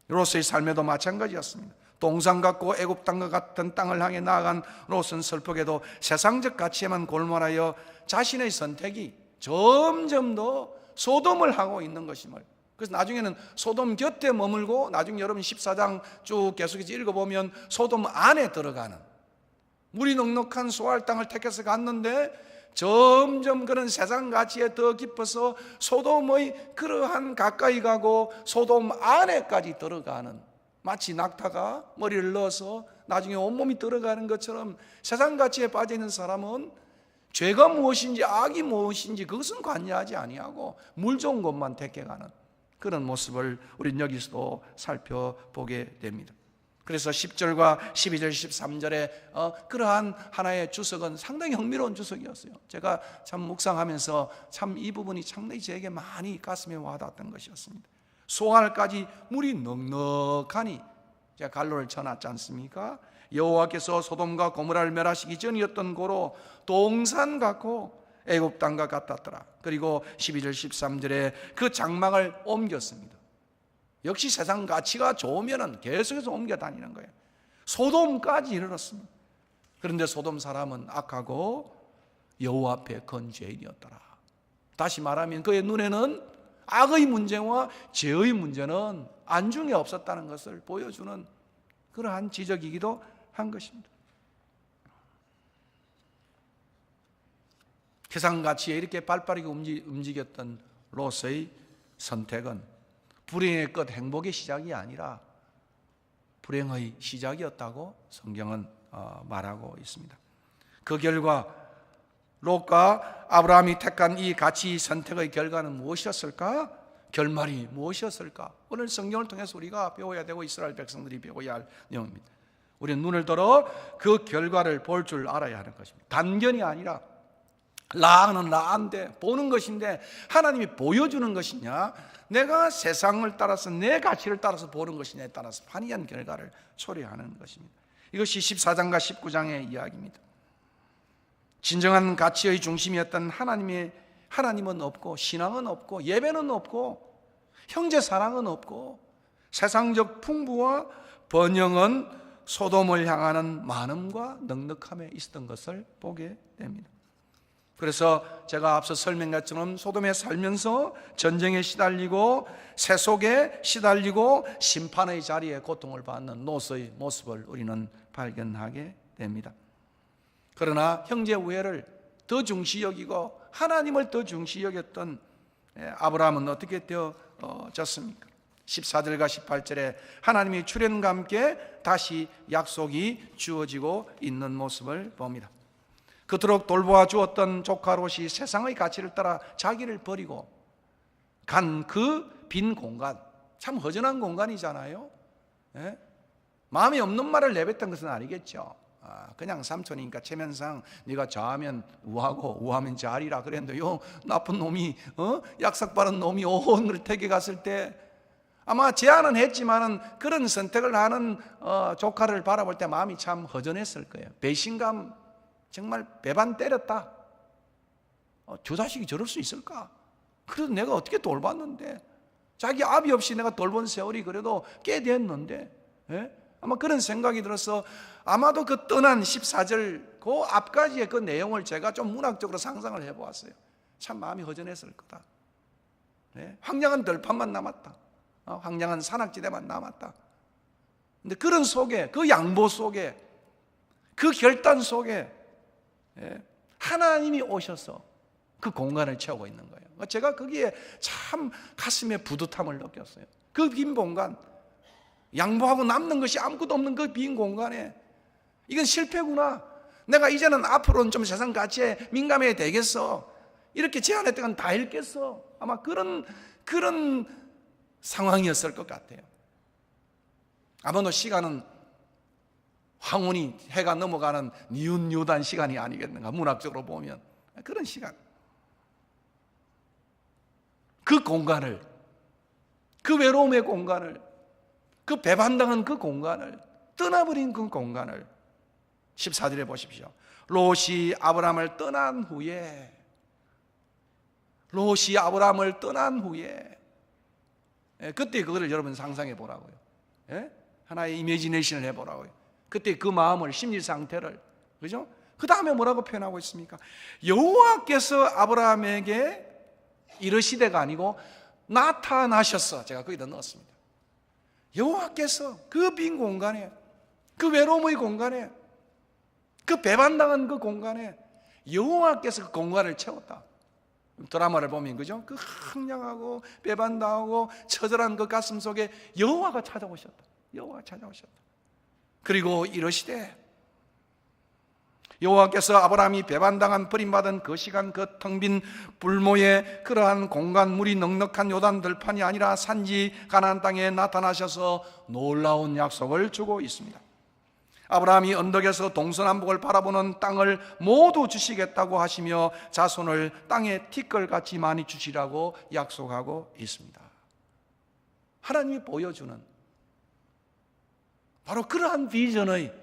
롯의 삶에도 마찬가지였습니다. 동상 같고 애굽 땅과 같은 땅을 향해 나아간 롯은 슬프게도 세상적 가치에만 골몰하여 자신의 선택이 점점 더 소돔을 하고 있는 것임을, 그래서 나중에는 소돔 곁에 머물고, 나중에 여러분 14장 쭉 계속해서 읽어보면 소돔 안에 들어가는, 물이 넉넉한 소알 땅을 택해서 갔는데 점점 그런 세상 가치에 더 깊어서 소돔의 그러한 가까이 가고 소돔 안에까지 들어가는, 마치 낙타가 머리를 넣어서 나중에 온몸이 들어가는 것처럼 세상 가치에 빠져 있는 사람은 죄가 무엇인지 악이 무엇인지 그것은 관여하지 아니하고 물 좋은 것만 택해가는 그런 모습을 우리는 여기서도 살펴보게 됩니다. 그래서 10절과 12절, 13절에 그러한 하나의 주석은 상당히 흥미로운 주석이었어요. 제가 참 묵상하면서 참 이 부분이 상당히 제게 많이 가슴에 와닿았던 것이었습니다. 소알까지 물이 넉넉하니, 제가 갈로를 쳐놨지 않습니까? 여호와께서 소돔과 고모라를 멸하시기 전이었던 고로 동산 같고 애굽 땅과 같았더라. 그리고 12절 13절에 그 장막을 옮겼습니다. 역시 세상 가치가 좋으면 계속해서 옮겨 다니는 거예요. 소돔까지 이르렀습니다. 그런데 소돔 사람은 악하고 여호와 앞에 건 죄인이었더라. 다시 말하면 그의 눈에는 악의 문제와 죄의 문제는 안중에 없었다는 것을 보여주는 그러한 지적이기도 한 것입니다. 세상 가치에 이렇게 발빠르게 움직였던 롯의 선택은 불행의 끝, 행복의 시작이 아니라 불행의 시작이었다고 성경은 말하고 있습니다. 그 결과 롯과 아브라함이 택한 이 가치 선택의 결과는 무엇이었을까? 결말이 무엇이었을까? 오늘 성경을 통해서 우리가 배워야 되고 이스라엘 백성들이 배워야 할 내용입니다. 우리는 눈을 들어 그 결과를 볼 줄 알아야 하는 것입니다. 단견이 아니라 라는 라인데 보는 것인데 하나님이 보여주는 것이냐, 내가 세상을 따라서 내 가치를 따라서 보는 것이냐에 따라서 판이한 결과를 초래하는 것입니다. 이것이 14장과 19장의 이야기입니다. 진정한 가치의 중심이었던 하나님은 없고, 신앙은 없고, 예배는 없고, 형제 사랑은 없고, 세상적 풍부와 번영은 소돔을 향하는 많음과 넉넉함에 있었던 것을 보게 됩니다. 그래서 제가 앞서 설명한 것처럼 소돔에 살면서 전쟁에 시달리고 세속에 시달리고 심판의 자리에 고통을 받는 롯의 모습을 우리는 발견하게 됩니다. 그러나 형제 우애를 더 중시 여기고 하나님을 더 중시 여겼던 아브라함은 어떻게 되어졌습니까? 14절과 18절에 하나님이 출현과 함께 다시 약속이 주어지고 있는 모습을 봅니다. 그토록 돌보아 주었던 조카 롯이 세상의 가치를 따라 자기를 버리고 간 그 빈 공간, 참 허전한 공간이잖아요. 예? 마음이 없는 말을 내뱉던 것은 아니겠죠. 그냥 삼촌이니까 체면상 네가 좌하면 우하고 우하면 좌리라 그랬는데 요 나쁜 놈이 약삭바른 놈이 온을 택에 갔을 때 아마 제안은 했지만은 그런 선택을 하는 조카를 바라볼 때 마음이 참 허전했을 거예요. 배신감, 정말 배반 때렸다. 저 자식이 저럴 수 있을까? 그래도 내가 어떻게 돌봤는데, 자기 아비 없이 내가 돌본 세월이 그래도 꽤 됐는데, 예? 아마 그런 생각이 들어서 아마도 그 떠난 14절 그 앞까지의 그 내용을 제가 좀 문학적으로 상상을 해보았어요. 참 마음이 허전했을 거다. 예? 황량한 들판만 남았다. 황량한 산악지대만 남았다. 근데 그런 속에, 그 양보 속에, 그 결단 속에 하나님이 오셔서 그 공간을 채우고 있는 거예요. 제가 거기에 참 가슴에 뿌듯함을 느꼈어요. 그 빈 공간, 양보하고 남는 것이 아무것도 없는 그 빈 공간에 이건 실패구나, 내가 이제는 앞으로는 좀 세상 가치에 민감해야 되겠어, 이렇게 제안했던 건 다 읽겠어. 아마 그런 상황이었을 것 같아요. 아마도 시간은 황혼이 해가 넘어가는 니은요단 시간이 아니겠는가, 문학적으로 보면 그런 시간. 그 공간을, 그 외로움의 공간을, 그 배반당한 그 공간을, 떠나버린 그 공간을 14절에 보십시오. 롯이 아브라함을 떠난 후에, 그때 그거를 여러분 상상해 보라고요. 하나의 이미지네이션을 해보라고요. 그때 그 마음을, 심리 상태를, 그죠? 그 다음에 뭐라고 표현하고 있습니까? 여호와께서 아브라함에게 이르시되가 아니고 나타나셨어. 제가 거기다 넣었습니다. 여호와께서 그 빈 공간에, 그 외로움의 공간에, 그 배반당한 그 공간에 여호와께서 그 공간을 채웠다. 드라마를 보면, 그죠? 그 황량하고 배반당하고 처절한 그 가슴 속에 여호와가 찾아오셨다. 그리고 이러시되, 여호와께서 아브라함이 배반당한 버림받은 그 시간, 그 텅 빈 불모의 그러한 공간, 물이 넉넉한 요단 들판이 아니라 산지 가나안 땅에 나타나셔서 놀라운 약속을 주고 있습니다. 아브라함이 언덕에서 동서남북을 바라보는 땅을 모두 주시겠다고 하시며 자손을 땅의 티끌같이 많이 주시라고 약속하고 있습니다. 하나님이 보여주는 바로 그러한 비전의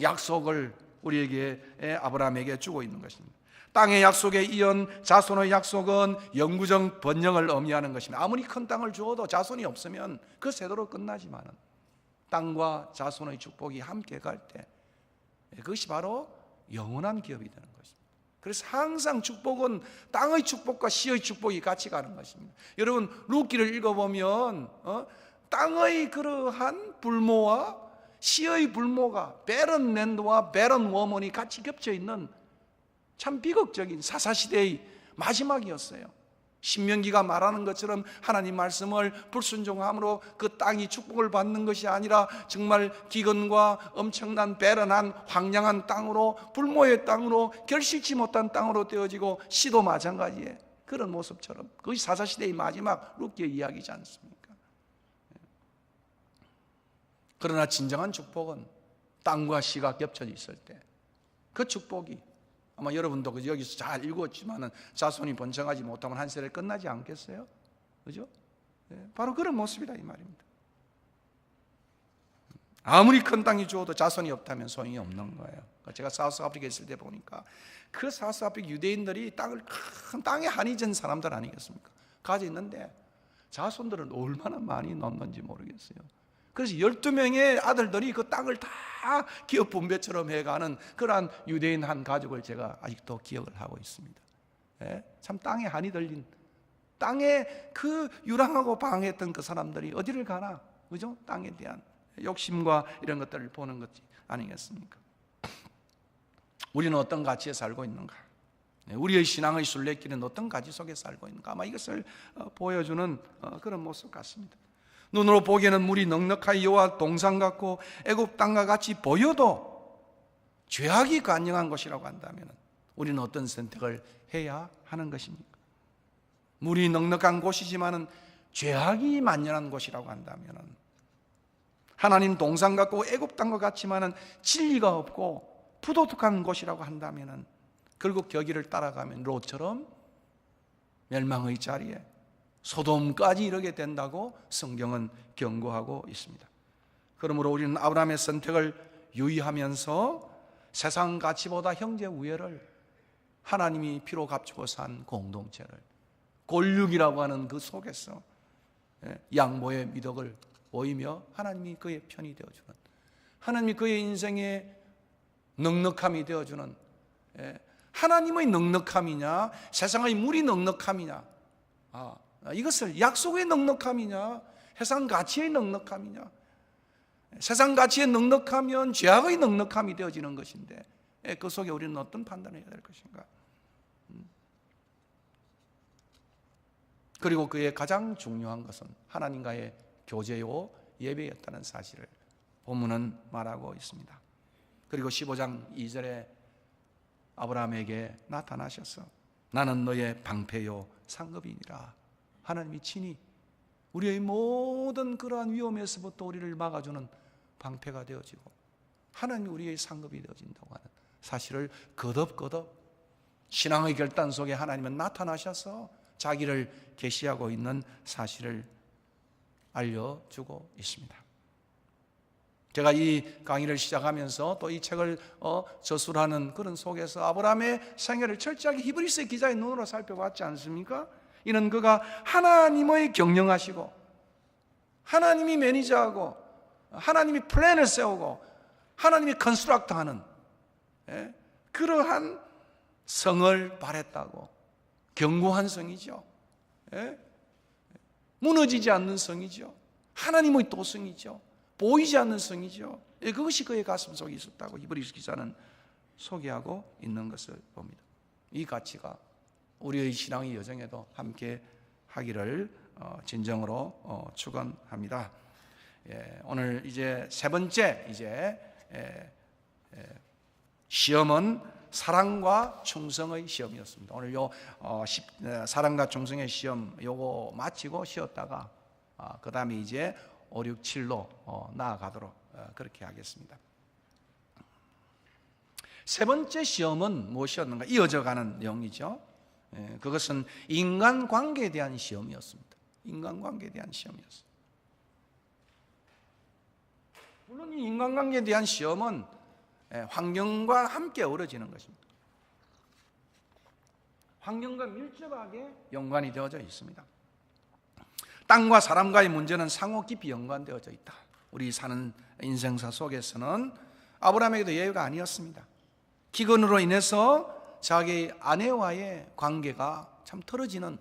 약속을 우리에게, 아브라함에게 주고 있는 것입니다. 땅의 약속에 이은 자손의 약속은 영구적 번영을 의미하는 것입니다. 아무리 큰 땅을 주어도 자손이 없으면 그 세대로 끝나지만은 땅과 자손의 축복이 함께 갈 때 그것이 바로 영원한 기업이 되는 것입니다. 그래서 항상 축복은 땅의 축복과 시의 축복이 같이 가는 것입니다. 여러분, 룻기를 읽어보면 땅의 그러한 불모와 시의 불모가, 베런 랜드와 베런 워먼이 같이 겹쳐 있는 참 비극적인 사사시대의 마지막이었어요. 신명기가 말하는 것처럼 하나님 말씀을 불순종함으로 그 땅이 축복을 받는 것이 아니라 정말 기근과 엄청난 베런한 황량한 땅으로, 불모의 땅으로, 결실치 못한 땅으로 되어지고, 시도 마찬가지에 그런 모습처럼 그것이 사사시대의 마지막 룻기의 이야기지 않습니까? 그러나 진정한 축복은 땅과 시가 겹쳐져 있을 때 그 축복이 아마 여러분도 여기서 잘 읽었지만은 자손이 번성하지 못하면 한 세대 끝나지 않겠어요? 그죠? 바로 그런 모습이다 이 말입니다. 아무리 큰 땅이 주어도 자손이 없다면 소용이 없는 거예요. 제가 사우스 아프리카에 있을 때 보니까 그 사우스 아프리카 유대인들이 큰 땅에 한이 전 사람들 아니겠습니까? 가지고 있는데 자손들은 얼마나 많이 넘는지 모르겠어요. 그래서 12명의 아들들이 그 땅을 다 기업 분배처럼 해가는 그러한 유대인 한 가족을 제가 아직도 기억을 하고 있습니다. 참 땅에 한이 들린, 땅에 그 유랑하고 방황했던 그 사람들이 어디를 가나? 그죠? 땅에 대한 욕심과 이런 것들을 보는 것 아니겠습니까? 우리는 어떤 가치에 살고 있는가? 우리의 신앙의 순례길은 어떤 가치 속에 살고 있는가? 아마 이것을 보여주는 그런 모습 같습니다. 눈으로 보기에는 물이 넉넉하여 여호와 동산 같고 애굽 땅과 같이 보여도 죄악이 간영한 곳이라고 한다면 우리는 어떤 선택을 해야 하는 것입니까? 물이 넉넉한 곳이지만은 죄악이 만연한 곳이라고 한다면 하나님 동산 같고 애굽 땅과 같지만은 진리가 없고 부도덕한 곳이라고 한다면 결국 거기를 따라가면 롯처럼 멸망의 자리에 소돔까지 이르게 된다고 성경은 경고하고 있습니다. 그러므로 우리는 아브라함의 선택을 유의하면서 세상 가치보다 형제 우애를 하나님이 피로 값주고 산 공동체를 골육이라고 하는 그 속에서 양보의 미덕을 보이며 하나님이 그의 편이 되어주는, 하나님이 그의 인생의 넉넉함이 되어주는, 하나님의 넉넉함이냐 세상의 물이 넉넉함이냐, 이것을 약속의 넉넉함이냐 세상 가치의 넉넉함이냐, 세상 가치의 넉넉하면 죄악의 넉넉함이 되어지는 것인데 그 속에 우리는 어떤 판단을 해야 될 것인가? 그리고 그의 가장 중요한 것은 하나님과의 교제요 예배였다는 사실을 본문은 말하고 있습니다. 그리고 15장 2절에 아브라함에게 나타나셔서 나는 너의 방패요 상급이니라. 하나님이 친히 우리의 모든 그러한 위험에서부터 우리를 막아주는 방패가 되어지고 하나님이 우리의 상급이 되어진다고 하는 사실을 거듭거듭 신앙의 결단 속에 하나님은 나타나셔서 자기를 계시하고 있는 사실을 알려주고 있습니다. 제가 이 강의를 시작하면서 또 이 책을 저술하는 그런 속에서 아브라함의 생애를 철저하게 히브리서 기자의 눈으로 살펴봤지 않습니까? 이는 그가 하나님의 경영하시고 하나님이 매니저하고 하나님이 플랜을 세우고 하나님이 컨스트럭트하는 그러한 성을 바랬다고. 견고한 성이죠. 무너지지 않는 성이죠. 하나님의 도성이죠. 보이지 않는 성이죠. 그것이 그의 가슴 속에 있었다고 히브리서 기자는 소개하고 있는 것을 봅니다. 이 가치가 우리의 신앙의 여정에도 함께 하기를 진정으로 축원합니다. 오늘 이제 세 번째 시험은 사랑과 충성의 시험이었습니다. 오늘 사랑과 충성의 시험 요거 마치고 쉬었다가 그 다음에 이제 5, 6, 7로 나아가도록 그렇게 하겠습니다. 세 번째 시험은 무엇이었는가? 이어져가는 내용이죠. 그것은 인간관계에 대한 시험이었습니다. 인간관계에 대한 시험이었습니다. 물론 이 인간관계에 대한 시험은 환경과 함께 어우러지는 것입니다. 환경과 밀접하게 연관이 되어져 있습니다. 땅과 사람과의 문제는 상호 깊이 연관되어져 있다. 우리 사는 인생사 속에서는 아브라함에게도 예외가 아니었습니다. 기근으로 인해서 자기 아내와의 관계가 참 틀어지는,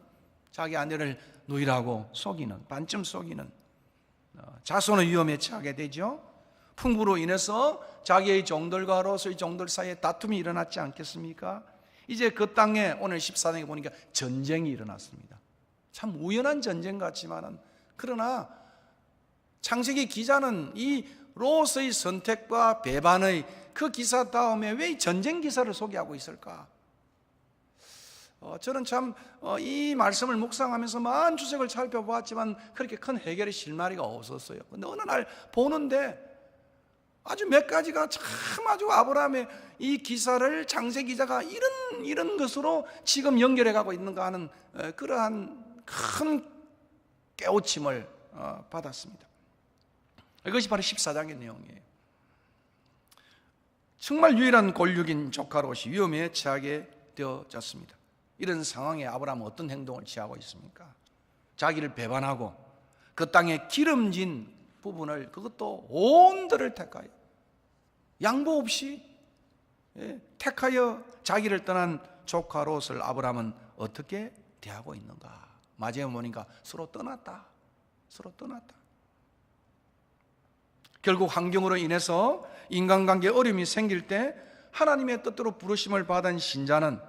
자기 아내를 누이라고 속이는, 반쯤 속이는 자손의 위험에 처하게 되죠. 풍부로 인해서 자기의 종들과 롯의 종들 사이에 다툼이 일어났지 않겠습니까? 이제 그 땅에 오늘 14장에 보니까 전쟁이 일어났습니다. 참 우연한 전쟁 같지만은, 그러나 창세기 기자는 이 롯의 선택과 배반의 그 기사 다음에 왜 이 전쟁 기사를 소개하고 있을까? 저는 참 이 말씀을 묵상하면서 많은 주석을 살펴보았지만 그렇게 큰 해결의 실마리가 없었어요. 근데 어느 날 보는데 아주 몇 가지가 참 아주 아브라함의 이 기사를 장세 기자가 이런 것으로 지금 연결해 가고 있는가 하는 그러한 큰 깨우침을 받았습니다. 이것이 바로 14장의 내용이에요. 정말 유일한 골육인 조카 롯이 위험에 처하게 되어졌습니다. 이런 상황에 아브라함은 어떤 행동을 취하고 있습니까? 자기를 배반하고 그 땅에 기름진 부분을, 그것도 온들을 택하여 양보 없이 택하여 자기를 떠난 조카 롯을 아브라함은 어떻게 대하고 있는가? 마지막에 보니까 서로 떠났다. 결국 환경으로 인해서 인간관계에 어려움이 생길 때 하나님의 뜻대로 부르심을 받은 신자는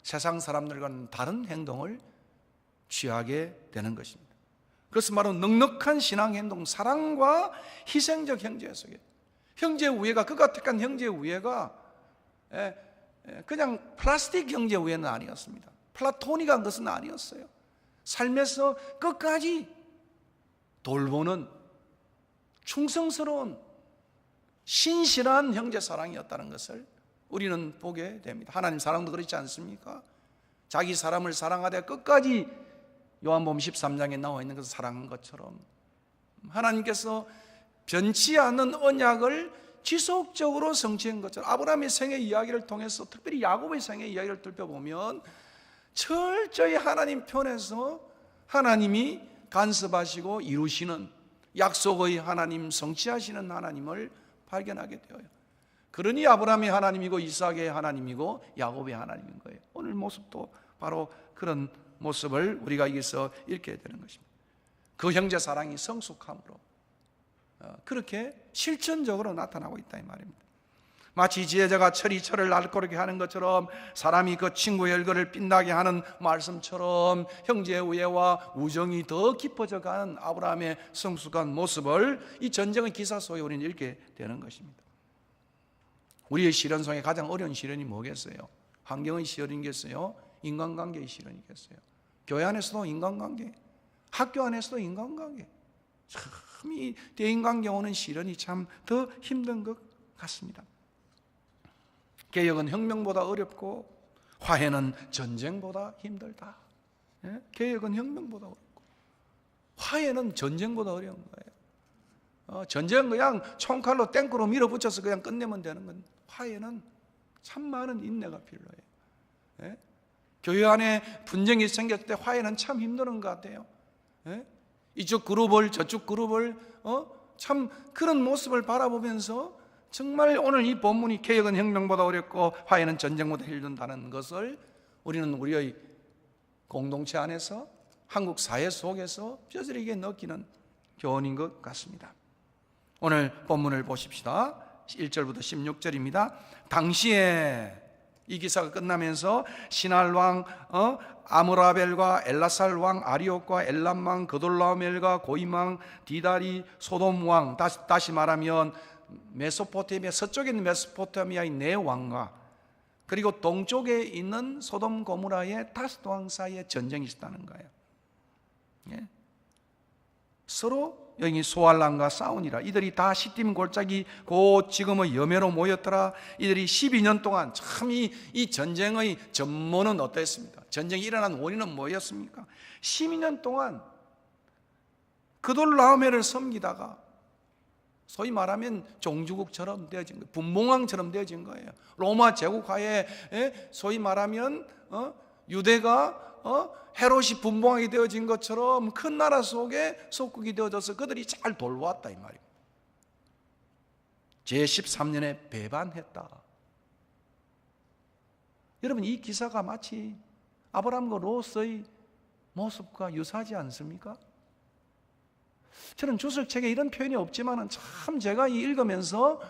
세상 사람들과는 다른 행동을 취하게 되는 것입니다. 그것은 바로 넉넉한 신앙 행동, 사랑과 희생적 형제 속에, 형제 우애가, 그가 택한 형제 우애가 그냥 플라스틱 형제 우애는 아니었습니다. 플라토닉한 것은 아니었어요. 삶에서 끝까지 돌보는 충성스러운 신실한 형제 사랑이었다는 것을 우리는 보게 됩니다. 하나님 사랑도 그렇지 않습니까? 자기 사람을 사랑하되 끝까지 요한복음 13장에 나와 있는 것을 사랑한 것처럼 하나님께서 변치 않는 언약을 지속적으로 성취한 것처럼 아브라함의 생애 이야기를 통해서, 특별히 야곱의 생애 이야기를 살펴보면 철저히 하나님 편에서 하나님이 간섭하시고 이루시는 약속의 하나님, 성취하시는 하나님을 발견하게 되어요. 그러니 아브라함의 하나님이고 이삭의 하나님이고 야곱의 하나님인 거예요. 오늘 모습도 바로 그런 모습을 우리가 여기서 읽게 되는 것입니다. 그 형제 사랑이 성숙함으로 그렇게 실천적으로 나타나고 있다 이 말입니다. 마치 지혜자가 철이 철을 날고르게 하는 것처럼, 사람이 그 친구의 얼굴을 빛나게 하는 말씀처럼 형제의 우애와 우정이 더 깊어져 가는 아브라함의 성숙한 모습을 이 전쟁의 기사 속에 우리는 읽게 되는 것입니다. 우리의 시련 속에 가장 어려운 시련이 뭐겠어요? 환경의 시련이겠어요? 인간관계의 시련이겠어요? 교회 안에서도 인간관계, 학교 안에서도 인간관계, 참 이 대인관계 오는 시련이 참 더 힘든 것 같습니다. 개혁은 혁명보다 어렵고 화해는 전쟁보다 힘들다. 개혁은 혁명보다 어렵고 화해는 전쟁보다 어려운 거예요. 전쟁은 그냥 총칼로 땡크로 밀어붙여서 그냥 끝내면 되는 건, 화해는 참 많은 인내가 필요해요. 교회 안에 분쟁이 생겼을 때 화해는 참 힘든 것 같아요. 이쪽 그룹을 저쪽 그룹을 참 그런 모습을 바라보면서 정말 오늘 이 본문이 개혁은 혁명보다 어렵고 화해는 전쟁보다 힘든다는 것을 우리는 우리의 공동체 안에서, 한국 사회 속에서 뼈저리게 느끼는 교훈인 것 같습니다. 오늘 본문을 보십시다. 1절부터 16절입니다. 당시에 이 기사가 끝나면서 신할 왕 아므라벨과 엘라살 왕 아리옥과 엘람 왕 그돌라오멜과 고임 왕 디다리 소돔 왕, 다시 말하면 메소포타미아, 서쪽에 있는 메소포타미아의 네 왕과 그리고 동쪽에 있는 소돔 고모라의 다섯 왕 사이에 전쟁이 있었다는 거예요. 서로 여기 소알람과 싸우니라. 이들이 다 시딤 골짜기 곧 지금의 여매로 모였더라. 이들이 12년 동안 참 이 전쟁의 전모는 어땠습니까? 전쟁이 일어난 원인은 뭐였습니까? 12년 동안 그돌라오멜을 섬기다가 소위 말하면 종주국처럼 되어진 거예요. 분봉왕처럼 되어진 거예요. 로마 제국하에 소위 말하면 유대가 헤롯이 분봉하게 되어진 것처럼 큰 나라 속에 속국이 되어져서 그들이 잘 돌보았다 이 말입니다. 제13년에 배반했다. 여러분, 이 기사가 마치 아브라함과 롯의 모습과 유사하지 않습니까? 저는 주석책에 이런 표현이 없지만 참 제가 읽으면서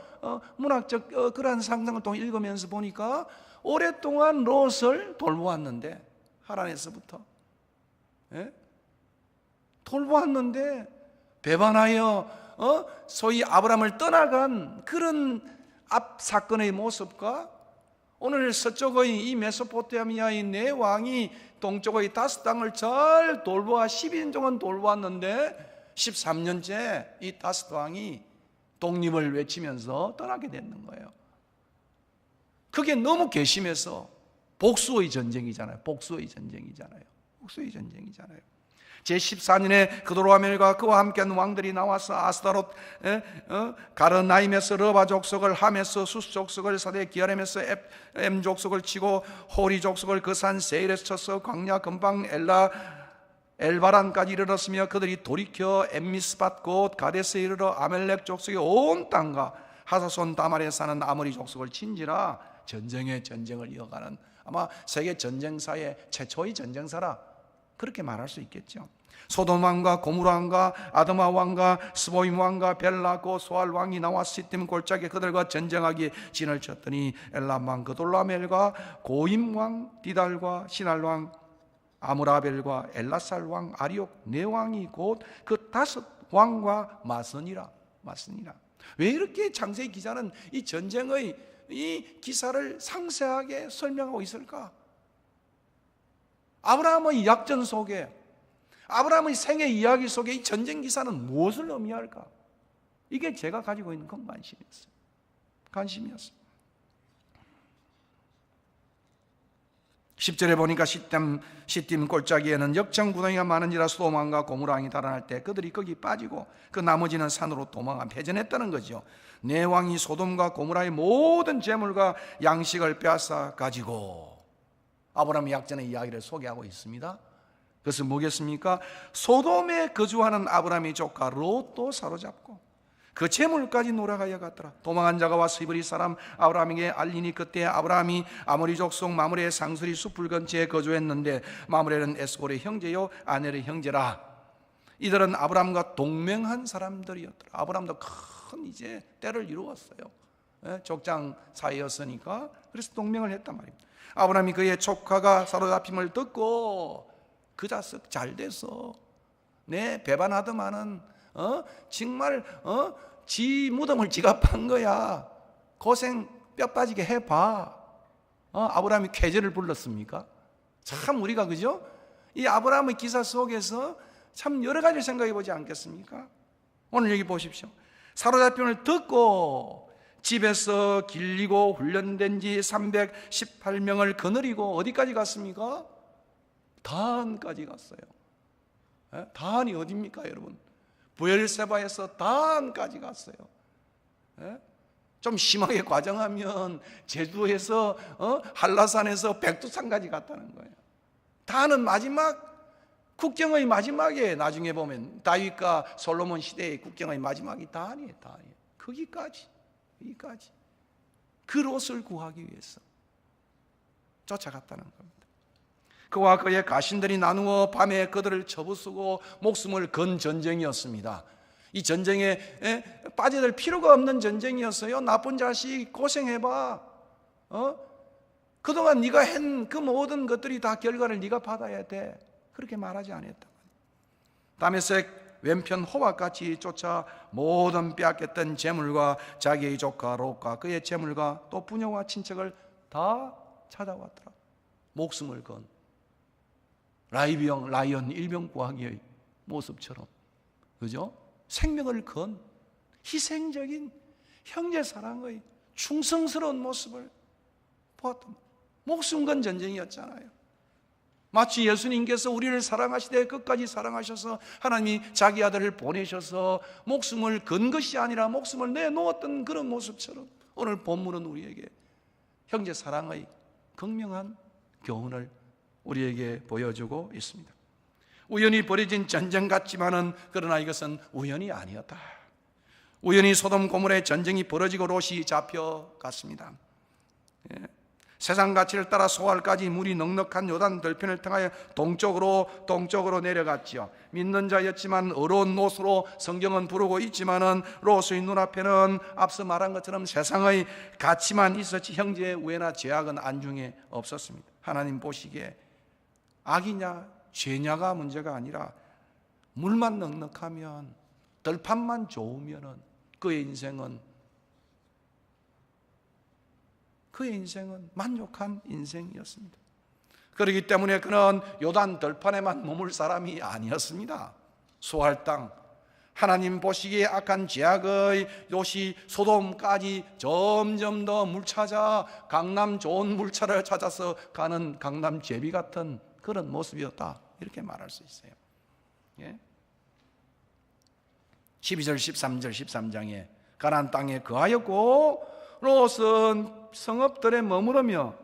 문학적 그러한 상상을 통해 읽으면서 보니까 오랫동안 롯을 돌보았는데, 하란에서부터 돌보았는데 배반하여 소위 아브라함을 떠나간 그런 앞 사건의 모습과 오늘 서쪽의 이 메소포타미아의 네 왕이 동쪽의 다섯 땅을 잘 돌보아 12년 동안 돌보았는데 13년째 이 다섯 왕이 독립을 외치면서 떠나게 됐는 거예요. 그게 너무 괘씸해서 복수의 전쟁이잖아요. 복수의 전쟁이잖아요. 복수의 전쟁이잖아요. 제14년에 그도로아멜과 그와 함께한 왕들이 나와서 아스타롯, 가르나임에서 러바 족속을, 함에서 수스 족속을, 사대 기아렘에서 엠 족속을 치고 호리 족속을 그 산 세일에서 쳐서 광야 근방 엘바란까지 이르렀으며 그들이 돌이켜 엠미스밭 곧 가데스에 이르러 아멜렉 족속의 온 땅과 하사손 다말에 사는 아모리 족속을 친지라. 전쟁을 이어가는, 아마 세계 전쟁사의 최초의 전쟁사라 그렇게 말할 수 있겠죠. 소돔 왕과 고모라 왕과 아드마 왕과 스보임 왕과 벨라 고 소알 왕이 나와 시팀 골짜기에 그들과 전쟁하기에 진을 쳤더니 엘람 왕 그돌라멜과 고임 왕 디달과 시날 왕 아무라벨과 엘라살 왕 아리옥 네 왕이 곧 그 다섯 왕과 맞서니라. 왜 이렇게 창세기 기자는 이 전쟁의 이 기사를 상세하게 설명하고 있을까? 아브라함의 약전 속에, 아브라함의 생애 이야기 속에 이 전쟁 기사는 무엇을 의미할까? 이게 제가 가지고 있는 건 관심이었어요. 10절에 보니까 시딤 골짜기에는 역청구덩이가 많은지라 소돔 왕과 고모라 왕이 달아날 때 그들이 거기 빠지고 그 나머지는 산으로 도망한 패전했다는 거죠. 네 왕이 소돔과 고모라의 모든 재물과 양식을 빼앗아 가지고, 아브라함의 약전의 이야기를 소개하고 있습니다. 그것은 뭐겠습니까? 소돔에 거주하는 아브라함의 조카 롯도 사로잡고 그 재물까지 놀아가야 갔더라. 도망한 자가 와서 히브리 사람 아브라함에게 알리니 그때 아브라함이 아모리 족속 마므레의 상수리 숲을 근처에 거주했는데 마므레는 에스골의 형제요 아넬의 형제라. 이들은 아브라함과 동맹한 사람들이었더라. 아브라함도 큰 이제 때를 이루었어요. 족장 사이였으니까. 그래서 동맹을 했단 말입니다. 아브라함이 그의 조카가 사로잡힘을 듣고 그 자식 잘 돼서 내 배반하더만은 정말 지 무덤을 지가 판 거야. 고생 뼈 빠지게 해봐. 아브라함이 쾌재를 불렀습니까? 참 우리가 그죠? 이 아브라함의 기사 속에서 참 여러 가지를 생각해 보지 않겠습니까? 오늘 여기 보십시오. 사로잡힘을 듣고 집에서 길리고 훈련된 지 318명을 거느리고 어디까지 갔습니까? 다한까지 갔어요. 다한이 어디입니까 여러분? 부엘세바에서 다한까지 갔어요. 좀 심하게 과정하면 제주에서 한라산에서 백두산까지 갔다는 거예요. 다한은 마지막 국경의 마지막에, 나중에 보면 다윗과 솔로몬 시대의 국경의 마지막이 다한이에요. 거기까지 그 롯을 구하기 위해서 쫓아갔다는 겁니다. 그와 그의 가신들이 나누어 밤에 그들을 쳐부수고 목숨을 건 전쟁이었습니다. 이 전쟁에 빠져들 필요가 없는 전쟁이었어요. 나쁜 자식 고생해봐. 그동안 네가 한 그 모든 것들이 다 결과를 네가 받아야 돼. 그렇게 말하지 않았다. 다메섹 왼편 호박같이 쫓아 모든 빼앗겼던 재물과 자기의 조카 롯과 그의 재물과 또 부녀와 친척을 다 찾아왔더라. 목숨을 건 라이언 일병 구하기의 모습처럼, 그죠? 생명을 건 희생적인 형제 사랑의 충성스러운 모습을 보았던, 목숨 건 전쟁이었잖아요. 마치 예수님께서 우리를 사랑하시되 끝까지 사랑하셔서 하나님이 자기 아들을 보내셔서 목숨을 건 것이 아니라 목숨을 내놓았던 그런 모습처럼 오늘 본문은 우리에게 형제 사랑의 극명한 교훈을 우리에게 보여주고 있습니다. 우연히 벌어진 전쟁 같지만은 그러나 이것은 우연이 아니었다. 우연히 소돔 고모라의 전쟁이 벌어지고 롯이 잡혀갔습니다. 세상 가치를 따라 소알까지 물이 넉넉한 요단 들편을 통하여 동쪽으로 내려갔지요. 믿는 자였지만 어려운 롯으로 성경은 부르고 있지만은 롯의 눈앞에는 앞서 말한 것처럼 세상의 가치만 있었지 형제의 우애나 죄악은 안중에 없었습니다. 하나님 보시기에 악이냐 죄냐가 문제가 아니라 물만 넉넉하면, 들판만 좋으면은 그의 인생은 그의 인생은 만족한 인생이었습니다. 그렇기 때문에 그는 요단 들판에만 머물 사람이 아니었습니다. 소할 땅, 하나님 보시기에 악한 죄악의 도시 소돔까지 점점 더 물 찾아 강남 좋은 물차를 찾아서 가는 강남 제비 같은 그런 모습이었다, 이렇게 말할 수 있어요. 예? 12절 13절 13장에 가나안 땅에 거하였고 롯은 성읍들에 머무르며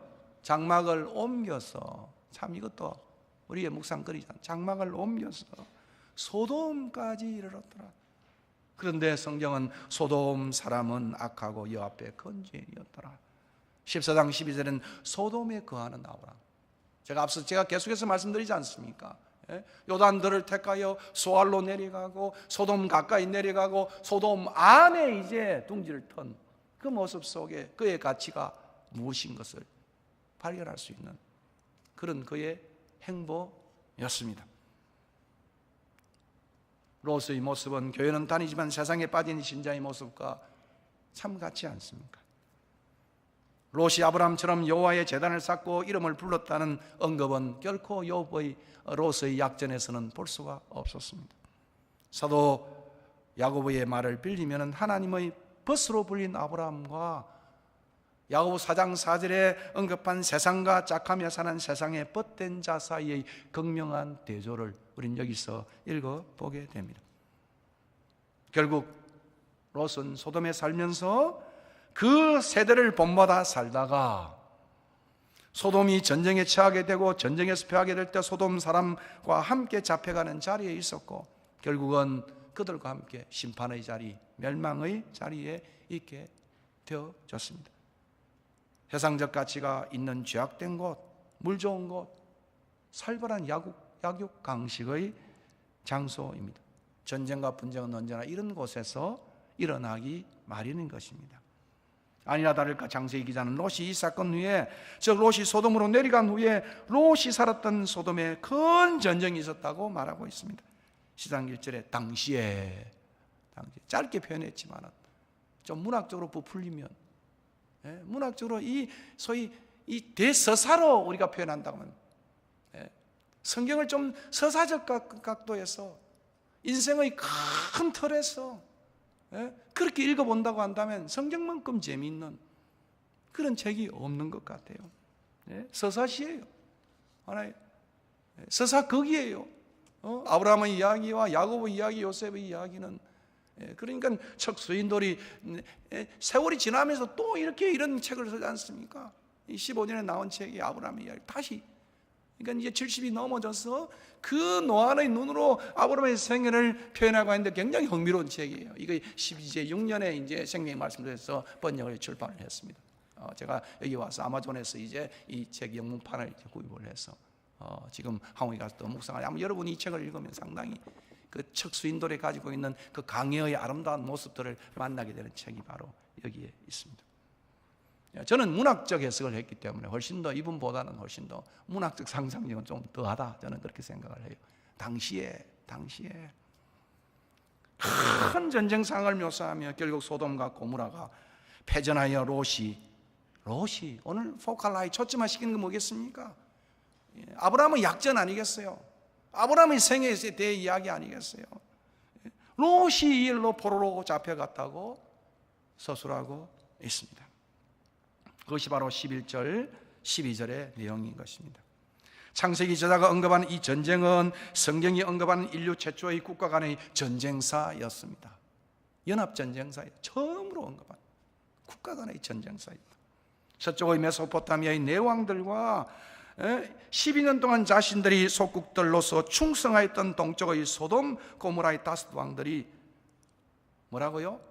장막을 옮겨서, 참 이것도 우리의 묵상거리잖아. 장막을 옮겨서 소돔까지 이르렀더라. 그런데 성경은 소돔 사람은 악하고 여호와 앞에 건죄인이었더라. 14장 12절은 소돔에 거하는 아브람. 제가 계속해서 말씀드리지 않습니까? 요단들을 택하여 소알로 내려가고 소돔 가까이 내려가고 소돔 안에 이제 둥지를 턴 그 모습 속에 그의 가치가 무엇인 것을 발견할 수 있는 그런 그의 행보였습니다. 롯의 모습은 교회는 다니지만 세상에 빠진 신자의 모습과 참 같지 않습니까? 롯이 아브라함처럼 여호와의 제단을 쌓고 이름을 불렀다는 언급은 결코 롯의 약전에서는 볼 수가 없었습니다. 사도 야고보의 말을 빌리면 하나님의 벗으로 불린 아브라함과 야고보 4장 4절에 언급한 세상과 짝하며 사는 세상의 벗된 자 사이의 극명한 대조를 우린 여기서 읽어보게 됩니다. 결국 롯은 소돔에 살면서 그 세대를 본받아 살다가 소돔이 전쟁에 처하게 되고 전쟁에서 패하게 될 때 소돔 사람과 함께 잡혀가는 자리에 있었고 결국은 그들과 함께 심판의 자리, 멸망의 자리에 있게 되어졌습니다. 세상적 가치가 있는 죄악된 곳, 물 좋은 곳, 살벌한 약육 강식의 장소입니다. 전쟁과 분쟁은 언제나 이런 곳에서 일어나기 마련인 것입니다. 아니나 다를까 장세기 기자는 롯이 이 사건 후에, 즉 롯이 소돔으로 내려간 후에 롯이 살았던 소돔에 큰 전쟁이 있었다고 말하고 있습니다. 시상 1절에 당시에 짧게 표현했지만 좀 문학적으로 부풀리면, 문학적으로 소위 이 대서사로 우리가 표현한다면, 성경을 좀 서사적 각도에서 인생의 큰 틀에서 그렇게 읽어본다고 한다면 성경만큼 재미있는 그런 책이 없는 것 같아요. 서사시예요. 하나의 서사극이에요. 아브라함의 이야기와 야곱의 이야기, 요셉의 이야기는, 그러니까 척수인돌이 세월이 지나면서 또 이런 책을 쓰지 않습니까? 15년에 나온 책이 아브라함의 이야기. 다시, 그러니까 이제 70이 넘어져서 그 노안의 눈으로 아브라함의 생애를 표현하고 있는데 굉장히 흥미로운 책이에요. 이거 12제 6년에 이제 생명의 말씀에서 번역을 출판을 했습니다. 제가 여기 와서 아마존에서 이제 이 책 영문판을 구입을 해서 지금 한국에 가서 또 묵상하니, 아마 여러분이 이 책을 읽으면 상당히 그 척수인돌이 가지고 있는 그 강해의 아름다운 모습들을 만나게 되는 책이 바로 여기에 있습니다. 저는 문학적 해석을 했기 때문에 훨씬 더 이분보다는 훨씬 더 문학적 상상력은 좀 더하다, 저는 그렇게 생각을 해요. 당시에 큰 전쟁 상황을 묘사하며 결국 소돔과 고모라가 패전하여 롯이 오늘 포칼라이 초점화 시키는 건 뭐겠습니까? 아브라함의 약전 아니겠어요? 아브라함의 생애에 대해 이야기 아니겠어요? 롯이 이 일로 포로로 잡혀갔다고 서술하고 있습니다. 그것이 바로 11절, 12절의 내용인 것입니다. 창세기 저자가 언급하는 이 전쟁은 성경이 언급하는 인류 최초의 국가 간의 전쟁사였습니다. 연합전쟁사예요. 처음으로 언급한 국가 간의 전쟁사입니다. 서쪽의 메소포타미아의 내왕들과 12년 동안 자신들이 속국들로서 충성하였던 동쪽의 소돔 고모라의 5 왕들이 뭐라고요?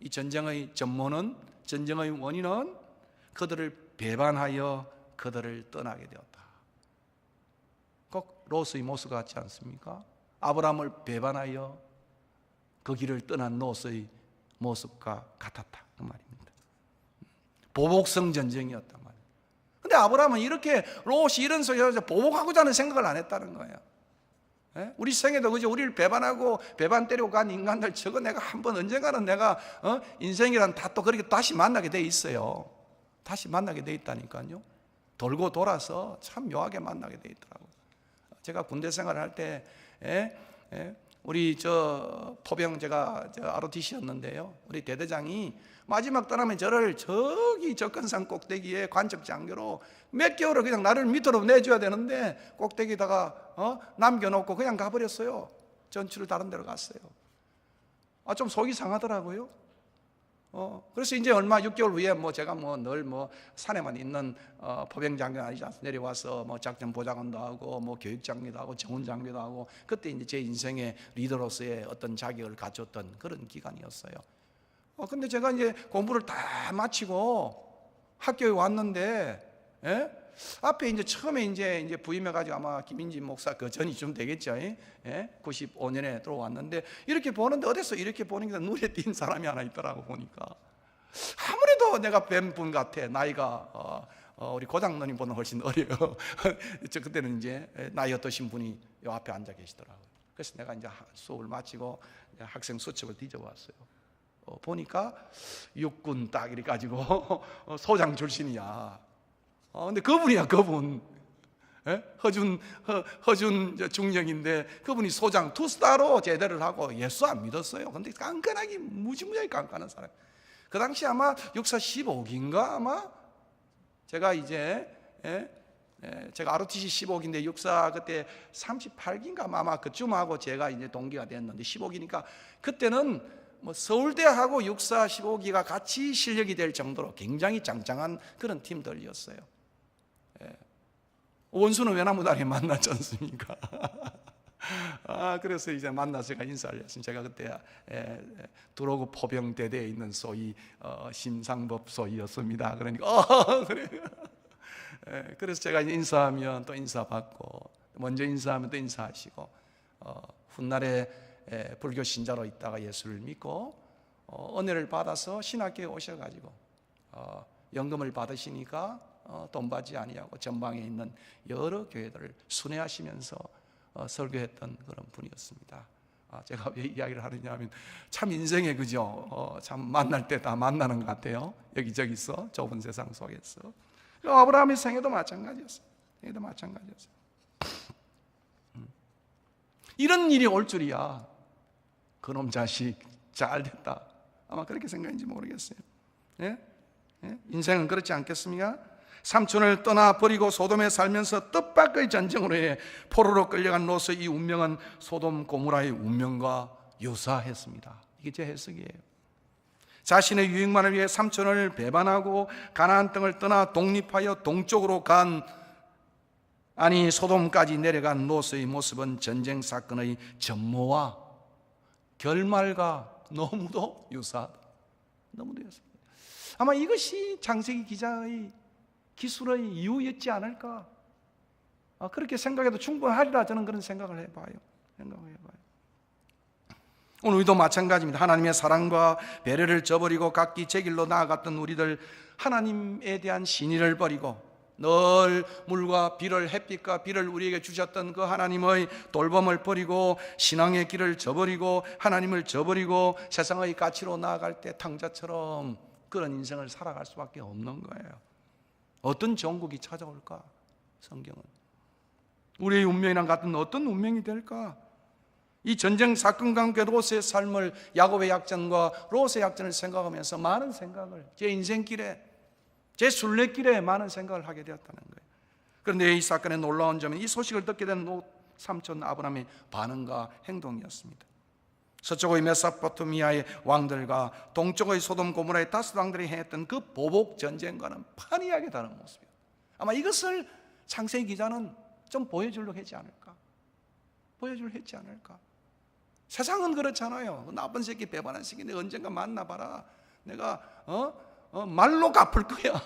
이 전쟁의 전모는, 전쟁의 원인은 그들을 배반하여 그들을 떠나게 되었다. 꼭 롯의 모습 같지 않습니까? 아브라함을 배반하여 그 길을 떠난 롯의 모습과 같았다, 그 말입니다. 보복성 전쟁이었단 말이에요. 근데 아브라함은 이렇게 롯이 이런 소리에서 보복하고자 하는 생각을 안 했다는 거예요. 우리 생에도 그죠? 우리를 배반하고 배반 때리고 간 인간들, 저거 내가 한번 언젠가는 내가 인생이란 다 또 그렇게 다시 만나게 돼 있어요. 다시 만나게 돼 있다니까요. 돌고 돌아서 참 묘하게 만나게 돼 있더라고요. 제가 군대 생활을 할 때 우리 포병 제가 ROTC였는데요. 우리 대대장이 마지막 떠나면 저를 저기 접근산 꼭대기에 관적 장교로 몇 개월을 그냥 나를 밑으로 내줘야 되는데 꼭대기에다가 남겨놓고 그냥 가버렸어요. 전출을 다른 데로 갔어요. 좀 속이 상하더라고요. 그래서 이제 얼마 6개월 후에 제가 늘 산에만 있는 포병 장교 아니지 않습니까? 내려와서 작전 보좌관도 하고 교육 장교도 하고 정훈 장교도 하고 그때 이제 제 인생의 리더로서의 어떤 자격을 갖췄던 그런 기간이었어요. 근데 제가 이제 공부를 다 마치고 학교에 왔는데 앞에 이제 처음에 이제 부임해가지고 아마 김인진 목사 그 전이 좀 되겠죠. 95년에 들어왔는데 이렇게 보는데 어디서 이렇게 보는 게 눈에 띈 사람이 하나 있더라고 보니까 아무래도 내가 뵌 분 같아. 나이가 우리 고장노님보다 훨씬 어려요. 저 그때는 이제 나이 어떠신 분이 요 앞에 앉아 계시더라고요. 그래서 내가 이제 수업을 마치고 학생 수첩을 뒤져봤어요. 보니까 육군 딱 이래 가지고 소장 출신이야. 근데 그분이야, 그분. 허준 중령인데 그분이 소장 투스타로 제대를 하고 예수 안 믿었어요. 근데 깐깐하게 무지무지하게 깐깐한 사람. 그 당시 아마 육사 15기인가 아마 제가 이제 제가 ROTC 15기인데 육사 그때 38기인가 아마 그쯤하고 제가 이제 동기가 됐는데 15기니까 그때는 서울대하고 육사 15기가 같이 실력이 될 정도로 굉장히 짱짱한 그런 팀들이었어요. 원수는 외나무다리에 만났지 않습니까? 그래서 이제 만나서 제가 인사를 했습니다. 제가 그때 두로구 포병대대에 있는 소위 심상법 소위였습니다. 그러니까 그래. 그래서 제가 이제 인사하면 또 인사받고 먼저 인사하면 또 인사하시고 훗날에 불교 신자로 있다가 예수를 믿고 은혜를 받아서 신학교에 오셔가지고 연금을 받으시니까 돈 받지 아니하고 전방에 있는 여러 교회들을 순회하시면서 설교했던 그런 분이었습니다. 제가 왜 이야기를 하느냐 하면 참 인생에 그죠? 참 만날 때 다 만나는 것 같아요. 여기저기서 좁은 세상 속에서. 아브라함의 생애도 마찬가지였어요. 생애도 마찬가지였어요. 이런 일이 올 줄이야. 그놈 자식 잘 됐다. 아마 그렇게 생각인지 모르겠어요. 인생은 그렇지 않겠습니까? 삼촌을 떠나버리고 소돔에 살면서 뜻밖의 전쟁으로 인해 포로로 끌려간 롯의 이 운명은 소돔 고모라의 운명과 유사했습니다. 이게 제 해석이에요. 자신의 유익만을 위해 삼촌을 배반하고 가나안 땅을 떠나 독립하여 동쪽으로 소돔까지 내려간 롯의 모습은 전쟁 사건의 전모와 결말과 너무도 유사하다. 너무도 유사하다. 아마 이것이 장세기 기자의 기술의 이유였지 않을까? 그렇게 생각해도 충분하리라 저는 그런 생각을 해봐요. 오늘 우리도 마찬가지입니다. 하나님의 사랑과 배려를 저버리고 각기 제 길로 나아갔던 우리들, 하나님에 대한 신의를 버리고 늘 물과 비를, 햇빛과 비를 우리에게 주셨던 그 하나님의 돌봄을 버리고 신앙의 길을 저버리고 하나님을 저버리고 세상의 가치로 나아갈 때 탕자처럼 그런 인생을 살아갈 수밖에 없는 거예요. 어떤 정국이 찾아올까? 성경은 우리의 운명이랑 같은 어떤 운명이 될까? 이 전쟁 사건과 함께 롯의 삶을, 야곱의 약전과 롯의 약전을 생각하면서 많은 생각을, 제 인생길에, 제 순례길에 많은 생각을 하게 되었다는 거예요. 그런데 이 사건의 놀라운 점은 이 소식을 듣게 된 롯 삼촌 아브라함의 반응과 행동이었습니다. 서쪽의 메소포타미아의 왕들과 동쪽의 소돔 고모라의 다섯 왕들이 행했던 그 보복 전쟁과는 판이하게 다른 모습이에요. 아마 이것을 창세기 기자는 좀 보여주려고 했지 않을까? 세상은 그렇잖아요. 나쁜 새끼, 배반한 새끼, 내가 언젠가 만나봐라. 내가 말로 갚을 거야.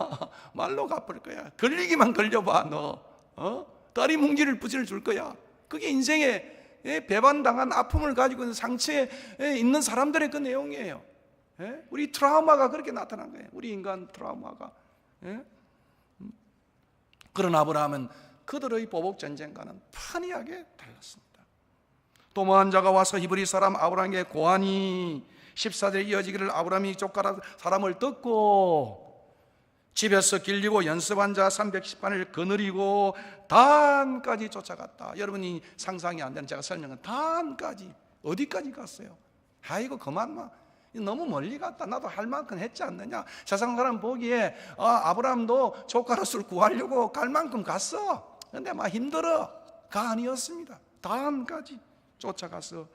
말로 갚을 거야. 걸리기만 걸려봐. 너 다리 뭉지를 부지를 줄 거야. 그게 인생의 배반당한 아픔을 가지고 있는 상처에 있는 사람들의 그 내용이에요. 우리 트라우마가 그렇게 나타난 거예요. 우리 인간 트라우마가. 그런 아브라함은 그들의 보복 전쟁과는 판이하게 달랐습니다. 도모한 자가 와서 히브리 사람 아브라함에게 고하니 14대에 이어지기를 아브라함이 족가라 사람을 듣고 집에서 길리고 연습한 자 310반을 거느리고 단까지 쫓아갔다. 여러분이 상상이 안 되는 제가 설명한 단까지 어디까지 갔어요? 아이고 그만 마. 너무 멀리 갔다. 나도 할 만큼 했지 않느냐. 세상 사람 보기에 아브라함도 조카로서를 구하려고 갈 만큼 갔어. 근데 막 힘들어가 아니었습니다. 단까지 쫓아가서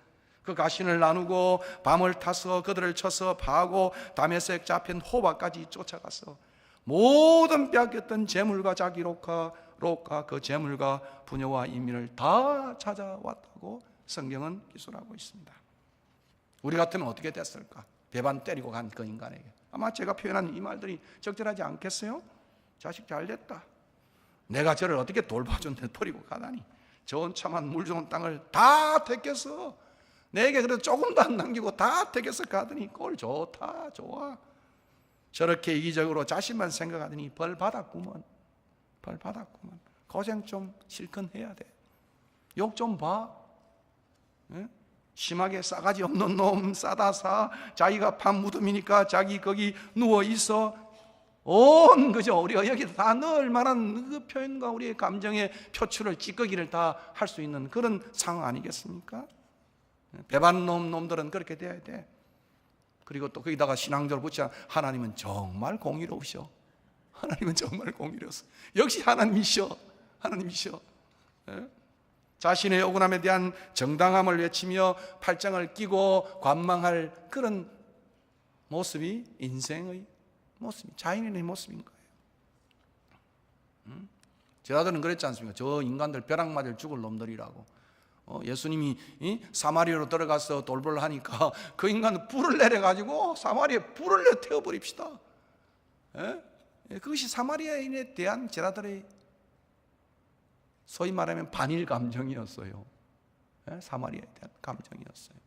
그 가신을 나누고 밤을 타서 그들을 쳐서 파고 다메섹 잡힌 호바까지 쫓아가서 모든 빼앗겼던 재물과 자기 롯과 그 재물과 부녀와 인민을 다 찾아왔다고 성경은 기술하고 있습니다. 우리 같으면 어떻게 됐을까? 배반 때리고 간 그 인간에게 아마 제가 표현한 이 말들이 적절하지 않겠어요? 자식 잘 됐다. 내가 저를 어떻게 돌봐줬는데 버리고 가다니. 좋은 참한 물 좋은 땅을 다 택해서 내게 그래도 조금도 안 남기고 다 택해서 가더니 꼴 좋다 좋아. 저렇게 이기적으로 자신만 생각하더니 벌 받았구먼. 벌 받았구먼. 고생 좀 실컷 해야 돼. 욕 좀 봐. 예? 심하게 싸가지 없는 놈 싸다 사. 자기가 판 무덤이니까 자기 거기 누워 있어. 그죠? 우리가 여기 다 넣을 만한 그 표현과 우리의 감정의 표출을 찌꺼기를 다 할 수 있는 그런 상황 아니겠습니까? 배반 놈들은 그렇게 돼야 돼. 그리고 또 거기다가 신앙적으로 붙여 하나님은 정말 공의로우셔. 하나님은 정말 공의로우셔. 역시 하나님이셔. 하나님이셔. 예? 자신의 억울함에 대한 정당함을 외치며 팔짱을 끼고 관망할 그런 모습이 인생의 모습이 자연인의 모습인 거예요. 제 아들은 그랬지 않습니까? 저 인간들 벼락 맞을 죽을 놈들이라고. 예수님이 사마리아로 들어가서 돌보를 하니까 그 인간은 불을 내려가지고 사마리아에 불을 내어 태워버립시다. 그것이 사마리아인에 대한 제자들의 소위 말하면 반일 감정이었어요. 사마리아에 대한 감정이었어요.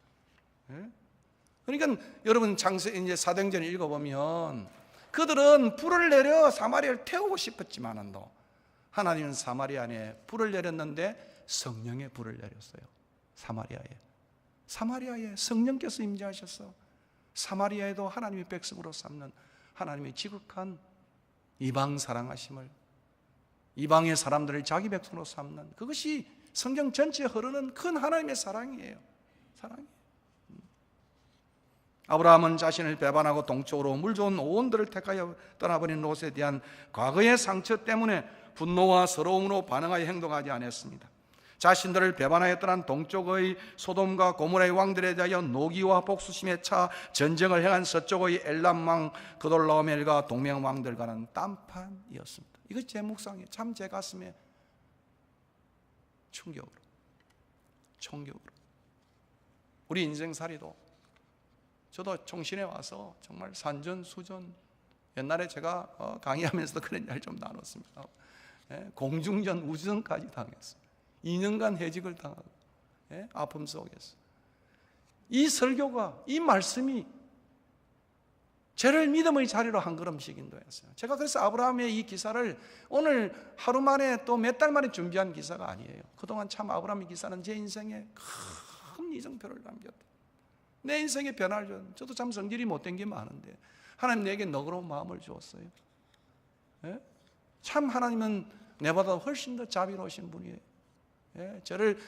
그러니까 여러분 이제 사도행전을 읽어보면 그들은 불을 내려 사마리아를 태우고 싶었지만도 하나님은 사마리아 안에 불을 내렸는데 성령의 불을 내렸어요. 사마리아에 성령께서 임재하셔서 사마리아에도 하나님의 백성으로 삼는 하나님의 지극한 이방 사랑하심을, 이방의 사람들을 자기 백성으로 삼는, 그것이 성경 전체에 흐르는 큰 하나님의 사랑이에요. 사랑이에요. 아브라함은 자신을 배반하고 동쪽으로 물 좋은 오온들을 택하여 떠나버린 롯에 대한 과거의 상처 때문에 분노와 서러움으로 반응하여 행동하지 않았습니다. 자신들을 배반하여 떠난 동쪽의 소돔과 고모라의 왕들에 대하여 노기와 복수심에 차 전쟁을 행한 서쪽의 엘람 왕 그돌라오멜과 동맹 왕들과는 딴판이었습니다. 이것이 제 묵상이에요. 참 제 가슴에 충격으로 우리 인생살이도, 저도 총신에 와서 정말 산전수전, 옛날에 제가 강의하면서도 그런 이야기를 좀 나눴습니다. 공중전, 우주전까지 당했어요. 2년간 해직을 당하고 아픔 속에서 이 설교가, 이 말씀이 저를 믿음의 자리로 한 걸음씩 인도했어요. 제가 그래서 아브라함의 이 기사를 오늘 하루 만에 또 몇 달 만에 준비한 기사가 아니에요. 그동안 참 아브라함의 기사는 제 인생에 큰 이정표를 남겼다. 내 인생의 변화를 줬는데, 저도 참 성질이 못된 게 많은데 하나님 내게 너그러운 마음을 주었어요. 참 하나님은 내보다 훨씬 더 자비로우신 분이에요. 저를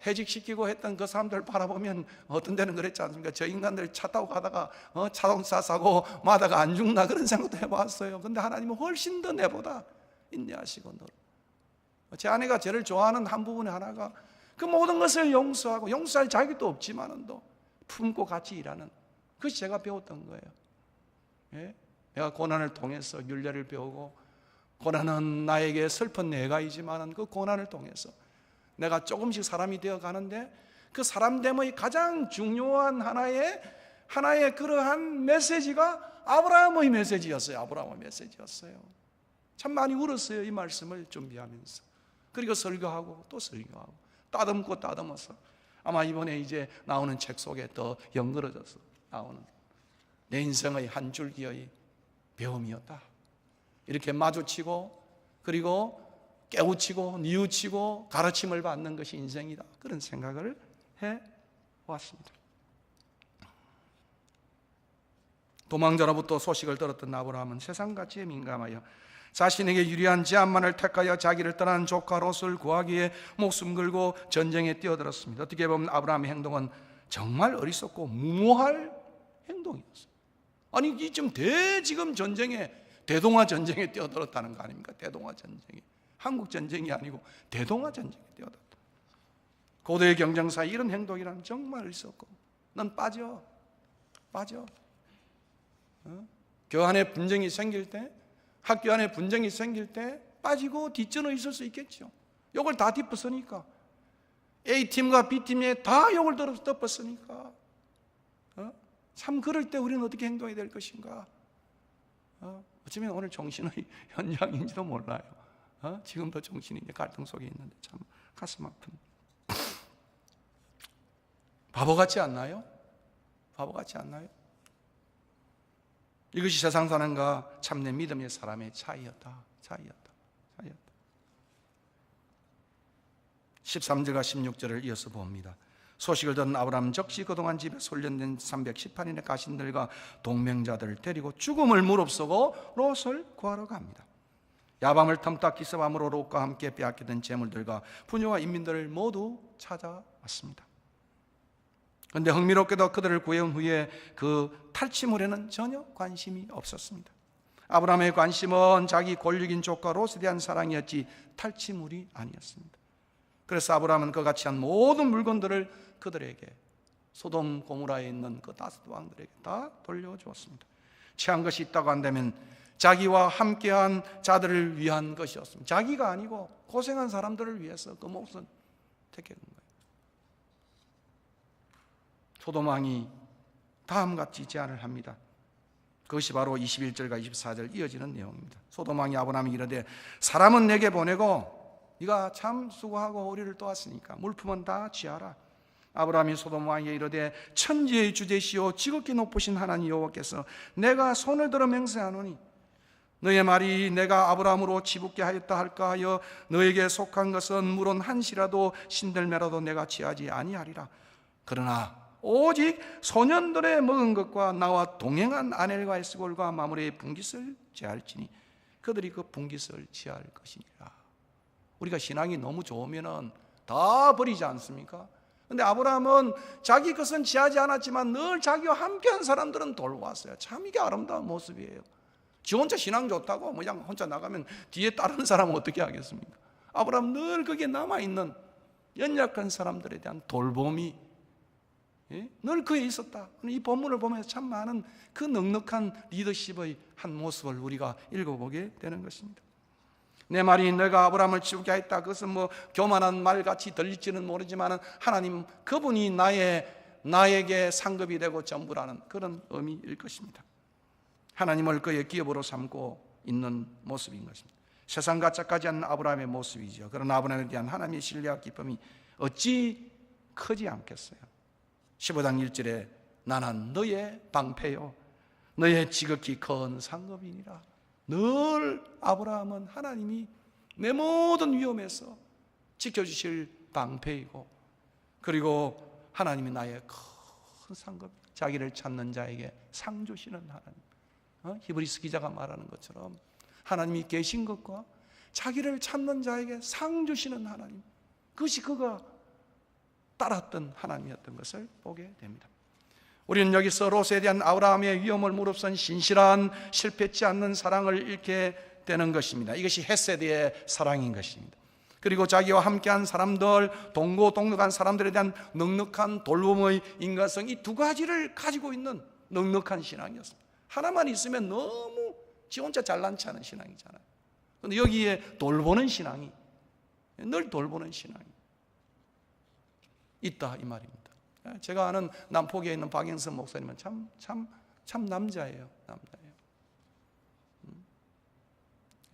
해직시키고 했던 그 사람들 바라보면 어떤 데는 그랬지 않습니까? 저 인간들 차 타고 가다가 자동차 사고 마다가 안 죽나 그런 생각도 해봤어요. 근데 하나님은 훨씬 더 내보다 인내하시고 제 아내가 저를 좋아하는 한 부분의 하나가 그 모든 것을 용서하고, 용서할 자격도 없지만도 품고 같이 일하는, 그것이 제가 배웠던 거예요. 내가 고난을 통해서 율례를 배우고, 고난은 나에게 슬픈 내가이지만 그 고난을 통해서 내가 조금씩 사람이 되어 가는데, 그 사람됨의 가장 중요한 하나의 그러한 메시지가 아브라함의 메시지였어요. 아브라함의 메시지였어요. 참 많이 울었어요. 이 말씀을 준비하면서. 그리고 설교하고 또 설교하고 따듬고 따듬어서 아마 이번에 이제 나오는 책 속에 더 연그러져서 나오는 내 인생의 한 줄기의 배움이었다. 이렇게 마주치고 그리고 깨우치고 뉘우치고 가르침을 받는 것이 인생이다. 그런 생각을 해왔습니다. 도망자로부터 소식을 들었던 아브라함은 세상 가치에 민감하여 자신에게 유리한 제안만을 택하여 자기를 떠난 조카 롯을 구하기 위해 목숨 걸고 전쟁에 뛰어들었습니다. 어떻게 보면 아브라함의 행동은 정말 어리석고 무모할 행동이었어요. 아니 이 지금 전쟁에, 대동아 전쟁에 뛰어들었다는 거 아닙니까? 대동아 전쟁에, 한국 전쟁이 아니고 대동아 전쟁에 뛰어들었다. 고도의 경쟁사에 이런 행동이란 정말 어리석고, 넌 빠져. 교회 안에 분쟁이 생길 때, 학교 안에 분쟁이 생길 때 빠지고 뒷전에 있을 수 있겠죠. 욕을 다 덮었으니까, A팀과 B팀에 다 욕을 덮었으니까. 참 그럴 때 우리는 어떻게 행동해야 될 것인가? 어쩌면 오늘 정신의 현장인지도 몰라요. 지금도 정신이 이제 갈등 속에 있는데 참 가슴 아픈. 바보 같지 않나요? 이것이 세상 사람과 참내 믿음의 사람의 차이였다. 13절과 16절을 이어서 봅니다. 소식을 듣는 아브라함은 적시 그동안 집에 훈련된 318인의 가신들과 동맹자들을 데리고 죽음을 무릅쓰고 롯을 구하러 갑니다. 야밤을 틈타 기습함으로 롯과 함께 빼앗기던 재물들과 부녀와 인민들을 모두 찾아왔습니다. 그런데 흥미롭게도 그들을 구해온 후에 그 탈취물에는 전혀 관심이 없었습니다. 아브라함의 관심은 자기 권력인 조카 롯에 대한 사랑이었지 탈취물이 아니었습니다. 그래서 아브라함은 그같이 한 모든 물건들을 그들에게, 소돔 고모라에 있는 그 다섯 왕들에게 다 돌려주었습니다. 취한 것이 있다고 한다면 자기와 함께한 자들을 위한 것이었습니다. 자기가 아니고 고생한 사람들을 위해서 그 몫은 택한 거예요. 소돔 왕이 다음같이 제안을 합니다. 그것이 바로 21절과 24절 이어지는 내용입니다. 소돔 왕이 아브라함이 이르되 사람은 내게 보내고 네가 참 수고하고 우리를 도왔으니까 물품은 다 취하라. 아브라함이 소돔 왕에게 이르되 천지의 주제시오 지극히 높으신 하나님 여호와께서 내가 손을 들어 맹세하노니 너의 말이 내가 아브라함으로 치붙게 하였다 할까 하여 너에게 속한 것은 물론 한시라도 신들매라도 내가 취하지 아니하리라. 그러나 오직 소년들의 먹은 것과 나와 동행한 아넬과의 스골과 마므레의 분깃을 취할지니 그들이 그 분깃을 취할 것이니라. 우리가 신앙이 너무 좋으면 다 버리지 않습니까? 그런데 아브라함은 자기 것은 취하지 않았지만 늘 자기와 함께한 사람들은 돌보았어요. 참 이게 아름다운 모습이에요. 지 혼자 신앙 좋다고 그냥 혼자 나가면 뒤에 따르는 사람은 어떻게 하겠습니까? 아브라함 늘 거기에 남아있는 연약한 사람들에 대한 돌봄이 늘 그에 있었다. 이 본문을 보면서 참 많은 그 넉넉한 리더십의 한 모습을 우리가 읽어보게 되는 것입니다. 내 말이 내가 아브라함을 치우게 했다. 그것은 뭐 교만한 말같이 들릴지는 모르지만 하나님 그분이 나에게 상급이 되고 전부라는 그런 의미일 것입니다. 하나님을 그의 기업으로 삼고 있는 모습인 것입니다. 세상 가짜까지 않는 아브라함의 모습이죠. 그러나 아브라함에 대한 하나님의 신뢰와 기쁨이 어찌 크지 않겠어요. 15장 1절에 나는 너의 방패요 너의 지극히 큰 상급이니라. 늘 아브라함은 하나님이 내 모든 위험에서 지켜주실 방패이고, 그리고 하나님이 나의 큰 상급, 자기를 찾는 자에게 상 주시는 하나님. 히브리서 기자가 말하는 것처럼 하나님이 계신 것과 자기를 찾는 자에게 상 주시는 하나님, 그것이 그가 따랐던 하나님이었던 것을 보게 됩니다. 우리는 여기서 롯에 대한 아브라함의 위험을 무릅쓴 신실한 실패치 않는 사랑을 읽게 되는 것입니다. 이것이 헤세드의 사랑인 것입니다. 그리고 자기와 함께한 사람들, 동고동락한 사람들에 대한 넉넉한 돌봄의 인간성, 이 두 가지를 가지고 있는 넉넉한 신앙이었습니다. 하나만 있으면 너무 지 혼자 잘난 체 하는 신앙이잖아요. 그런데 여기에 돌보는 신앙이, 늘 돌보는 신앙이 있다 이 말입니다. 제가 아는 남포교에 있는 박영선 목사님은 참 남자예요.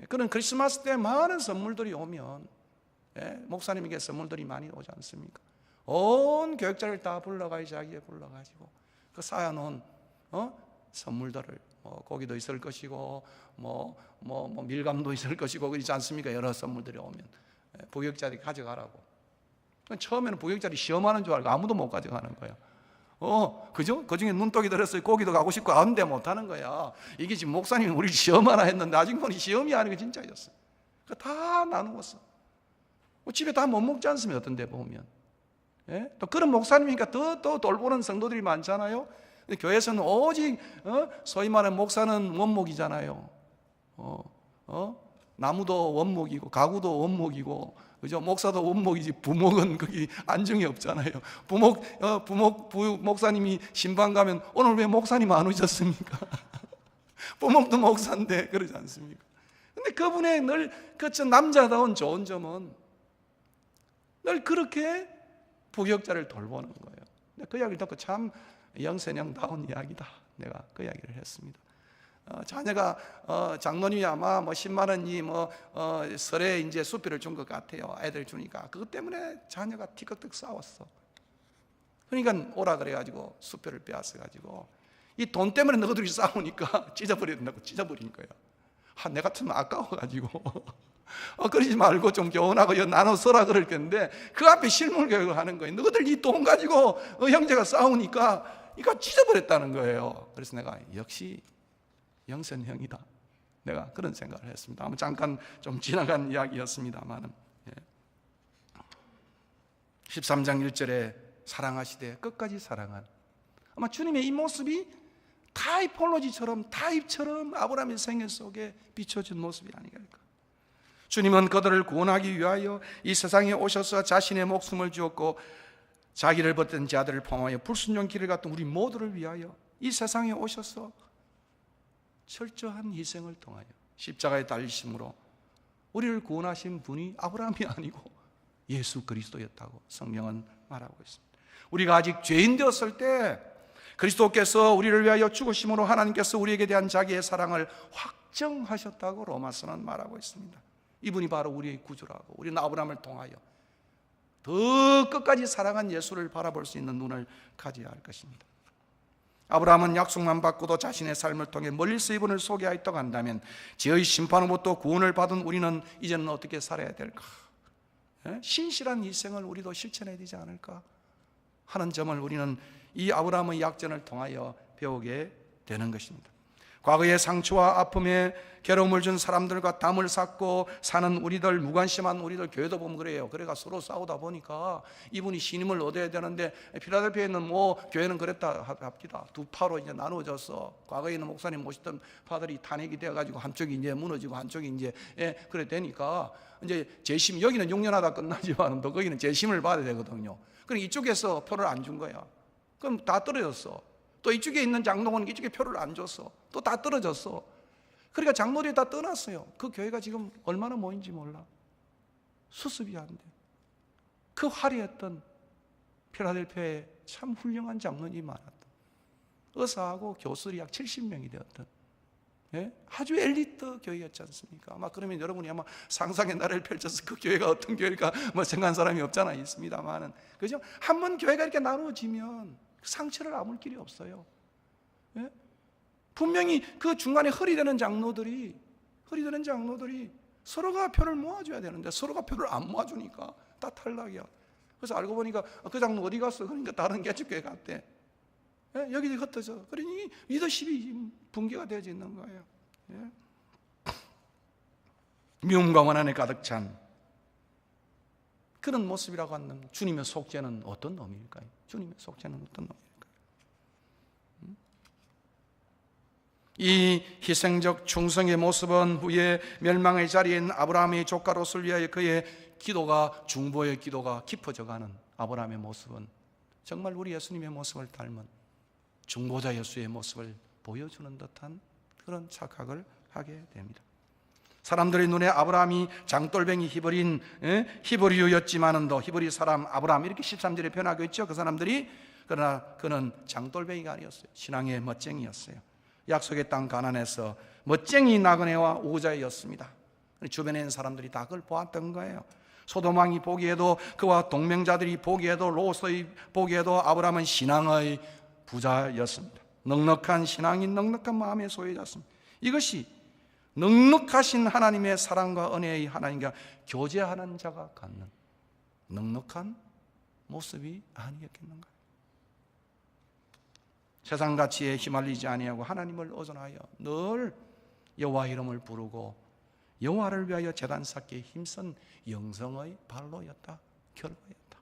그런 크리스마스 때 많은 선물들이 오면, 목사님에게 선물들이 많이 오지 않습니까? 온 교육자를 다 불러가지고 자기에 불러가지고 그 쌓아놓은 선물들을 고기도 있을 것이고 밀감도 있을 것이고 그렇지 않습니까? 여러 선물들이 오면 부교육자들이 가져가라고. 처음에는 부교육자들이 시험하는 줄 알고 아무도 못 가져가는 거예요. 그죠? 그 중에 눈독이 들었어요. 고기도 가고 싶고 안돼 못하는 거야. 이게 지금 목사님이 우리 시험하나 했는데 아직 보니 시험이 아니고 진짜였어. 다 나누었어. 집에 다 못 먹지 않습니까? 어떤 데 보면. 예? 또 그런 목사님이니까 더 돌보는 성도들이 많잖아요. 근데 교회에서는 오직 소위 말하는 목사는 원목이잖아요. 나무도 원목이고 가구도 원목이고, 그죠? 목사도 원목이지 부목은 거기 안중이 없잖아요. 부목사님이 신방 가면 오늘 왜 목사님 안 오셨습니까? 부목도 목사인데 그러지 않습니까? 근데 그분의 늘 그 남자다운 좋은 점은 늘 그렇게 부격자를 돌보는 거예요. 그 이야기를 듣고 참 영선형다운 이야기다. 내가 그 이야기를 했습니다. 자녀가 장모님이 아마 10만 원이 설에 이제 수표를 준 것 같아요. 애들 주니까 그것 때문에 자녀가 티격태격 싸웠어. 그러니까 오라 그래가지고 수표를 빼앗아 가지고 이 돈 때문에 너희들이 싸우니까 찢어버린다고 찢어버린 거야. 내 같으면 아까워가지고 그러지 말고 좀 교훈하고 나눠 써라 그럴 건데 그 앞에 실물 교육을 하는 거예요. 너희들 이 돈 가지고 형제가 싸우니까 이거 찢어버렸다는 거예요. 그래서 내가 역시 영선형이다. 내가 그런 생각을 했습니다. 아마 잠깐 좀 지나간 이야기였습니다만은 13장 1절에 사랑하시되 끝까지 사랑한, 아마 주님의 이 모습이 타입처럼 아브라함의 생애 속에 비춰진 모습이 아니겠을까. 주님은 그들을 구원하기 위하여 이 세상에 오셔서 자신의 목숨을 주었고 자기를 벗던 자들을 포함하여 불순종 길을 갔던 우리 모두를 위하여 이 세상에 오셔서 철저한 희생을 통하여 십자가에 달리심으로 우리를 구원하신 분이 아브라함이 아니고 예수 그리스도였다고 성경은 말하고 있습니다. 우리가 아직 죄인 되었을 때 그리스도께서 우리를 위하여 죽으심으로 하나님께서 우리에게 대한 자기의 사랑을 확정하셨다고 로마서는 말하고 있습니다. 이분이 바로 우리의 구주라고, 우리는 아브라함을 통하여 더 끝까지 사랑한 예수를 바라볼 수 있는 눈을 가져야 할 것입니다. 아브라함은 약속만 받고도 자신의 삶을 통해 멀리서 이분을 소개하였다고 한다면 죄의 심판으로부터 구원을 받은 우리는 이제는 어떻게 살아야 될까? 신실한 희생을 우리도 실천해야 되지 않을까 하는 점을 우리는 이 아브라함의 약전을 통하여 배우게 되는 것입니다. 과거의 상처와 아픔에 괴로움을 준 사람들과 땀을 삭고 사는 우리들, 무관심한 우리들, 교회도 보면 그래요. 그래가 서로 싸우다 보니까 이분이 신임을 얻어야 되는데 필라델피아에 있는 교회는 그랬다 합니다. 두 파로 이제 나누어져서 과거에 있는 목사님 모시던 파들이 탄핵이 되어가지고 한쪽이 이제 무너지고 한쪽이 이제 그래 되니까 이제 재심, 여기는 6년 하다 끝나지만 또 거기는 재심을 받아야 되거든요. 그럼 이쪽에서 표를 안 준 거야. 그럼 다 떨어졌어. 또 이쪽에 있는 장로는 이쪽에 표를 안 줬어. 또 다 떨어졌어. 그러니까 장로들이 다 떠났어요. 그 교회가 지금 얼마나 모인지 몰라. 수습이 안 돼. 그 화려했던 필라델피아에 참 훌륭한 장로님이 많았던, 의사하고 교수들이 약 70명이 되었던 아주 엘리트 교회였지 않습니까? 아마 그러면 여러분이 아마 상상의 나래를 펼쳐서 그 교회가 어떤 교회일까 생각한 사람이 없잖아 있습니다만은, 그죠? 한번 교회가 이렇게 나누어지면 상처를 아물 길이 없어요. 분명히 그 중간에 허리되는 장로들이 서로가 표를 모아줘야 되는데 서로가 표를 안 모아주니까 다 탈락이야. 그래서 알고 보니까 그 장로 어디 갔어? 그러니까 다른 개척교회 갔대. 여기 흩어져. 그러니 리더십이 붕괴가 되어져 있는 거예요. 미움과 원한에 가득 찬 그런 모습이라고 하는 주님의 속죄는 어떤 놈일까요? 주님의 속죄는 어떤 놈일까요? 이 희생적 충성의 모습은 후에 멸망의 자리에 있는 아브라함의 조카 롯을 위하여 그의 기도가, 중보의 기도가 깊어져가는 아브라함의 모습은 정말 우리 예수님의 모습을 닮은 중보자 예수의 모습을 보여주는 듯한 그런 착각을 하게 됩니다. 사람들의 눈에 아브라함이 장돌뱅이 히브리였지만은도 히브리 사람 아브라함 이렇게 13절에 표현하고 있죠. 그 사람들이. 그러나 그는 장돌뱅이가 아니었어요. 신앙의 멋쟁이였어요. 약속의 땅 가나안에서 멋쟁이 나그네와 우자였습니다. 주변에 있는 사람들이 다 그걸 보았던 거예요. 소돔왕이 보기에도, 그와 동맹자들이 보기에도, 롯이 보기에도 아브라함은 신앙의 부자였습니다. 넉넉한 신앙이 넉넉한 마음의 소유자였습니다. 이것이 넉넉하신 하나님의 사랑과 은혜의 하나님과 교제하는 자가 갖는 넉넉한 모습이 아니겠는가. 세상 가치에 휘말리지 아니하고 하나님을 의존하여 늘 여호와 이름을 부르고 여호와를 위하여 제단 쌓기에 힘쓴 영성의 발로였다, 결과였다.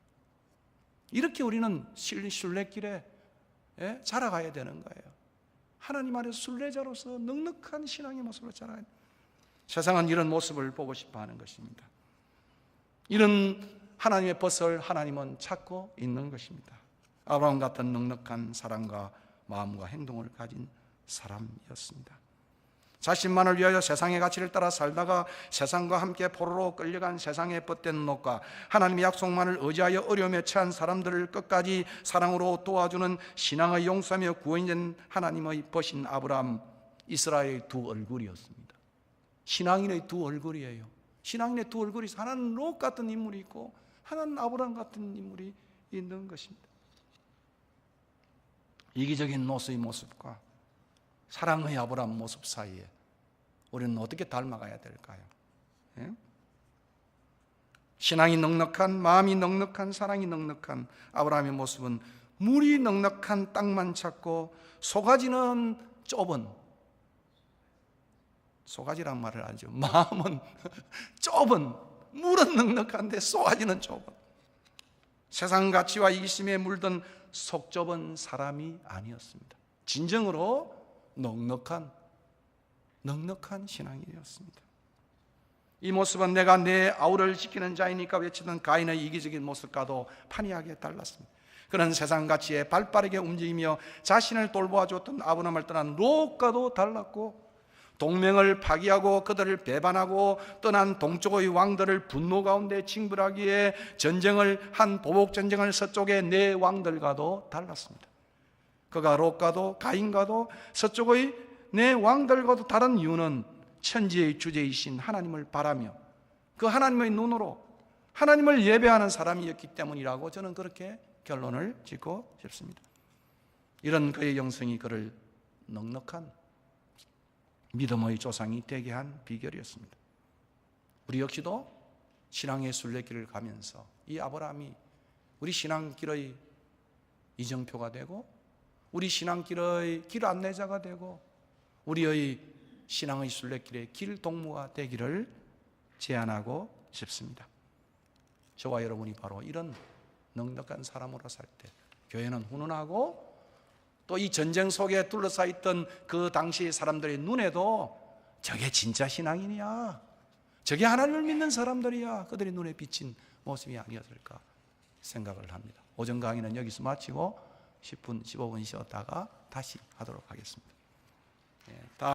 이렇게 우리는 순례길에 자라가야 되는 거예요. 하나님 안에서 순례자로서 넉넉한 신앙의 모습으로 자라야 돼요. 세상은 이런 모습을 보고 싶어 하는 것입니다. 이런 하나님의 벗을 하나님은 찾고 있는 것입니다. 아브라함 같은 넉넉한 사랑과 마음과 행동을 가진 사람이었습니다. 자신만을 위하여 세상의 가치를 따라 살다가 세상과 함께 포로로 끌려간 세상에 벗된 놈과 하나님의 약속만을 의지하여 어려움에 처한 사람들을 끝까지 사랑으로 도와주는 신앙의 용사며 구원된 하나님의 벗인 아브라함, 이스라엘의 두 얼굴이었습니다. 신앙인의 두 얼굴이에요. 신앙인의 두 얼굴이 하나는 롯 같은 인물이 있고 하나는 아브라함 같은 인물이 있는 것입니다. 이기적인 롯의 모습과 사랑의 아브라함 모습 사이에 우리는 어떻게 닮아가야 될까요? 신앙이 넉넉한, 마음이 넉넉한, 사랑이 넉넉한 아브라함의 모습은 물이 넉넉한 땅만 찾고 소가지는 좁은, 소가지란 말을 알죠. 마음은 좁은, 물은 넉넉한데 소가지는 좁은, 세상 가치와 이기심에 물든 속 좁은 사람이 아니었습니다. 진정으로 넉넉한 신앙이었습니다. 이 모습은 내가 내 아우를 지키는 자이니까 외치던 가인의 이기적인 모습과도 판이하게 달랐습니다. 그는 세상 가치에 발빠르게 움직이며 자신을 돌보아줬던 아브라함을 떠난 롯과도 달랐고, 동맹을 파기하고 그들을 배반하고 떠난 동쪽의 왕들을 분노 가운데 징벌하기에 전쟁을 한 보복 전쟁을 서쪽의 네 왕들과도 달랐습니다. 그가 롯과도 가인과도 서쪽의 네 왕들과도 다른 이유는 천지의 주제이신 하나님을 바라며 그 하나님의 눈으로 하나님을 예배하는 사람이었기 때문이라고 저는 그렇게 결론을 짓고 싶습니다. 이런 그의 영성이 그를 넉넉한 믿음의 조상이 되게 한 비결이었습니다. 우리 역시도 신앙의 순례길을 가면서 이 아브라함이 우리 신앙길의 이정표가 되고 우리 신앙길의 길 안내자가 되고 우리의 신앙의 순례길의 길 동무가 되기를 제안하고 싶습니다. 저와 여러분이 바로 이런 넉넉한 사람으로 살 때 교회는 훈훈하고 또 이 전쟁 속에 둘러싸여 있던 그 당시 사람들의 눈에도 저게 진짜 신앙인이야, 저게 하나님을 믿는 사람들이야, 그들의 눈에 비친 모습이 아니었을까 생각을 합니다. 오전 강의는 여기서 마치고 10분, 15분 쉬었다가 다시 하도록 하겠습니다.